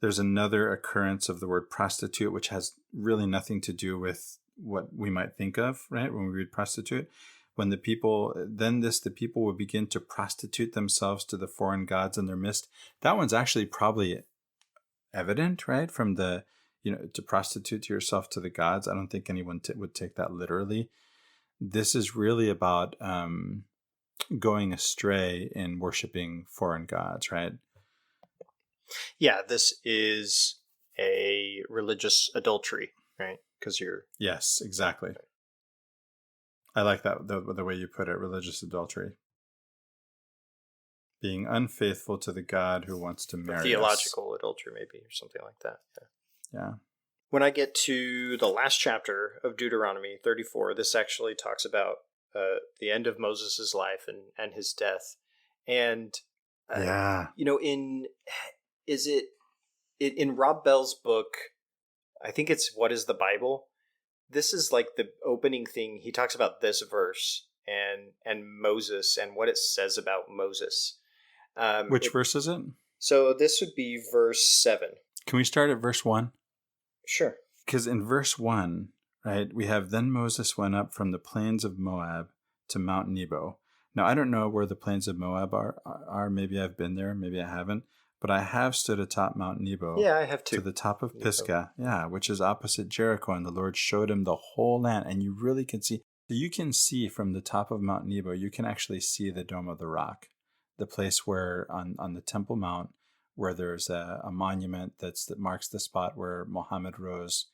There's another occurrence of the word prostitute, which has really nothing to do with what we might think of, right? When we read prostitute. When the people would begin to prostitute themselves to the foreign gods in their midst. That one's actually probably evident, right? From to prostitute yourself to the gods. I don't think anyone would take that literally. This is really about going astray in worshiping foreign gods, right? Yeah, this is a religious adultery, right? Because Yes, exactly. I like that, the way you put it, religious adultery. Being unfaithful to the God who wants to marry theological adultery, maybe, or something like that. Yeah. When I get to the last chapter of Deuteronomy 34, this actually talks about the end of Moses' life and his death. And, in Rob Bell's book, I think it's What is the Bible? This is like the opening thing. He talks about this verse and Moses and what it says about Moses. Which verse is it? So this would be verse 7. Can we start at verse 1? Sure. Because in verse 1, right, we have, then Moses went up from the plains of Moab to Mount Nebo. Now, I don't know where the plains of Moab are. Maybe I've been there, maybe I haven't. But I have stood atop Mount Nebo. Yeah, I have too. To the top of Pisgah, which is opposite Jericho. And the Lord showed him the whole land. And you really can see. You can see from the top of Mount Nebo, you can actually see the Dome of the Rock. The place where on the Temple Mount, where there's a monument that marks the spot where Muhammad rose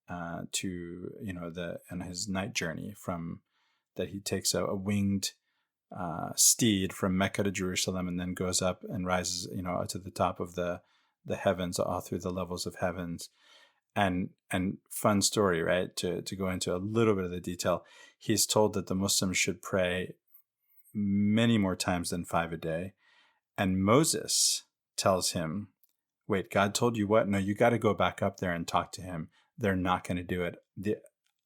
on his night journey that he takes a winged steed from Mecca to Jerusalem and then goes up and rises, to the top of the heavens, all through the levels of heavens. And fun story, right? To go into a little bit of the detail, he's told that the Muslims should pray many more times than 5 a day. And Moses tells him, wait, God told you what? No, you got to go back up there and talk to him. They're not going to do it.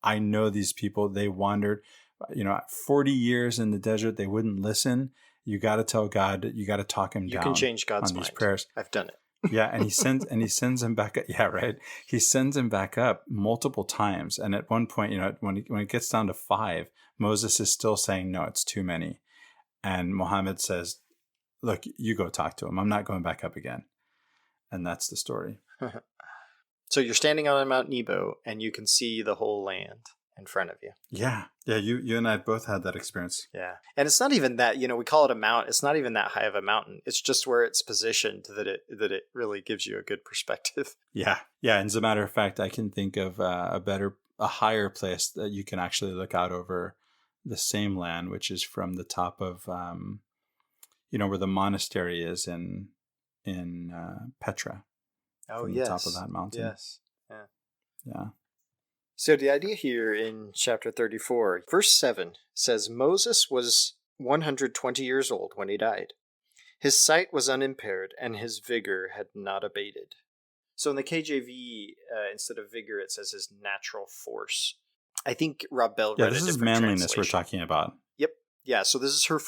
I know these people, they wandered, 40 years in the desert. They wouldn't listen. You got to tell God, you got to talk him down. You can change God's mind. These prayers. I've done it. Yeah. And he sends him back up. Yeah, right. He sends him back up multiple times. And at one point, when it gets down to 5, Moses is still saying, no, it's too many. And Muhammad says, look, you go talk to him. I'm not going back up again. And that's the story. So you're standing on Mount Nebo and you can see the whole land in front of you. Yeah. Yeah. You and I both had that experience. Yeah. And it's not even that, we call it a mount. It's not even that high of a mountain. It's just where it's positioned that it really gives you a good perspective. Yeah. Yeah. And as a matter of fact, I can think of a higher place that you can actually look out over the same land, which is from the top of, where the monastery is in Petra. Oh, from yes. the top of that mountain. Yes. Yeah. Yeah. So the idea here in chapter 34, verse 7 says, Moses was 120 years old when he died. His sight was unimpaired and his vigor had not abated. So in the KJV, instead of vigor, it says his natural force. I think Rob Bell read a different this is manliness translation. we're talking about. Yep. Yeah, so this is his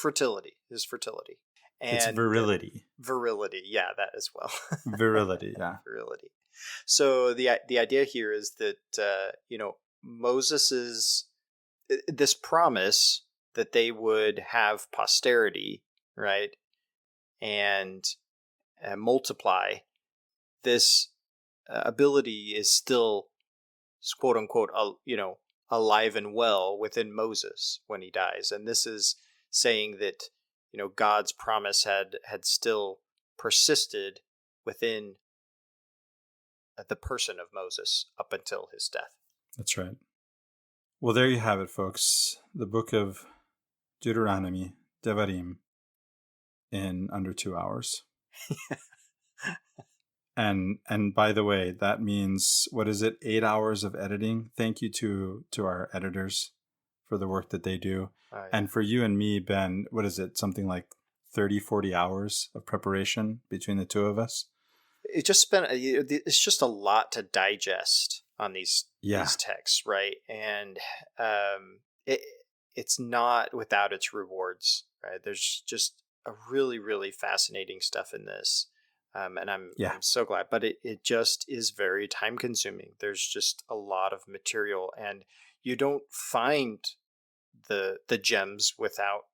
fertility. And it's virility. Virility, yeah, that as well. Virility, yeah. Virility. So the idea here is that Moses's this promise that they would have posterity, right, and multiply. This ability is still, quote unquote, alive and well within Moses when he dies, and this is saying that God's promise had still persisted within the person of Moses up until his death. That's right. Well, there you have it, folks. The book of Deuteronomy, Devarim, in under 2 hours. And by the way, that means, 8 hours of editing? Thank you to our editors for the work that they do. Oh, yeah. And for you and me, Ben, something like 30, 40 hours of preparation between the two of us? It's just a lot to digest on these texts, right? And it's not without its rewards, right? There's just a really, really fascinating stuff in this. And I'm so glad, but it just is very time consuming. There's just a lot of material, and you don't find the gems without,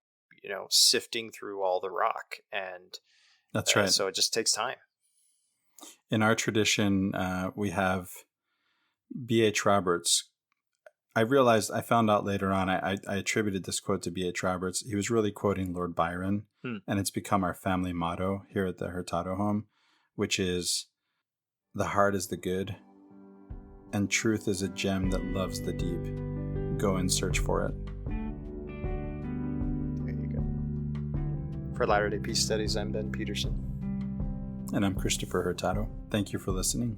sifting through all the rock. And that's right. So it just takes time. In our tradition, we have B.H. Roberts. I found out later on, I attributed this quote to B.H. Roberts. He was really quoting Lord Byron, and it's become our family motto here at the Hurtado home, which is, the heart is the good, and truth is a gem that loves the deep. Go and search for it. There you go. For Latter-day Peace Studies, I'm Ben Peterson. And I'm Christopher Hurtado. Thank you for listening.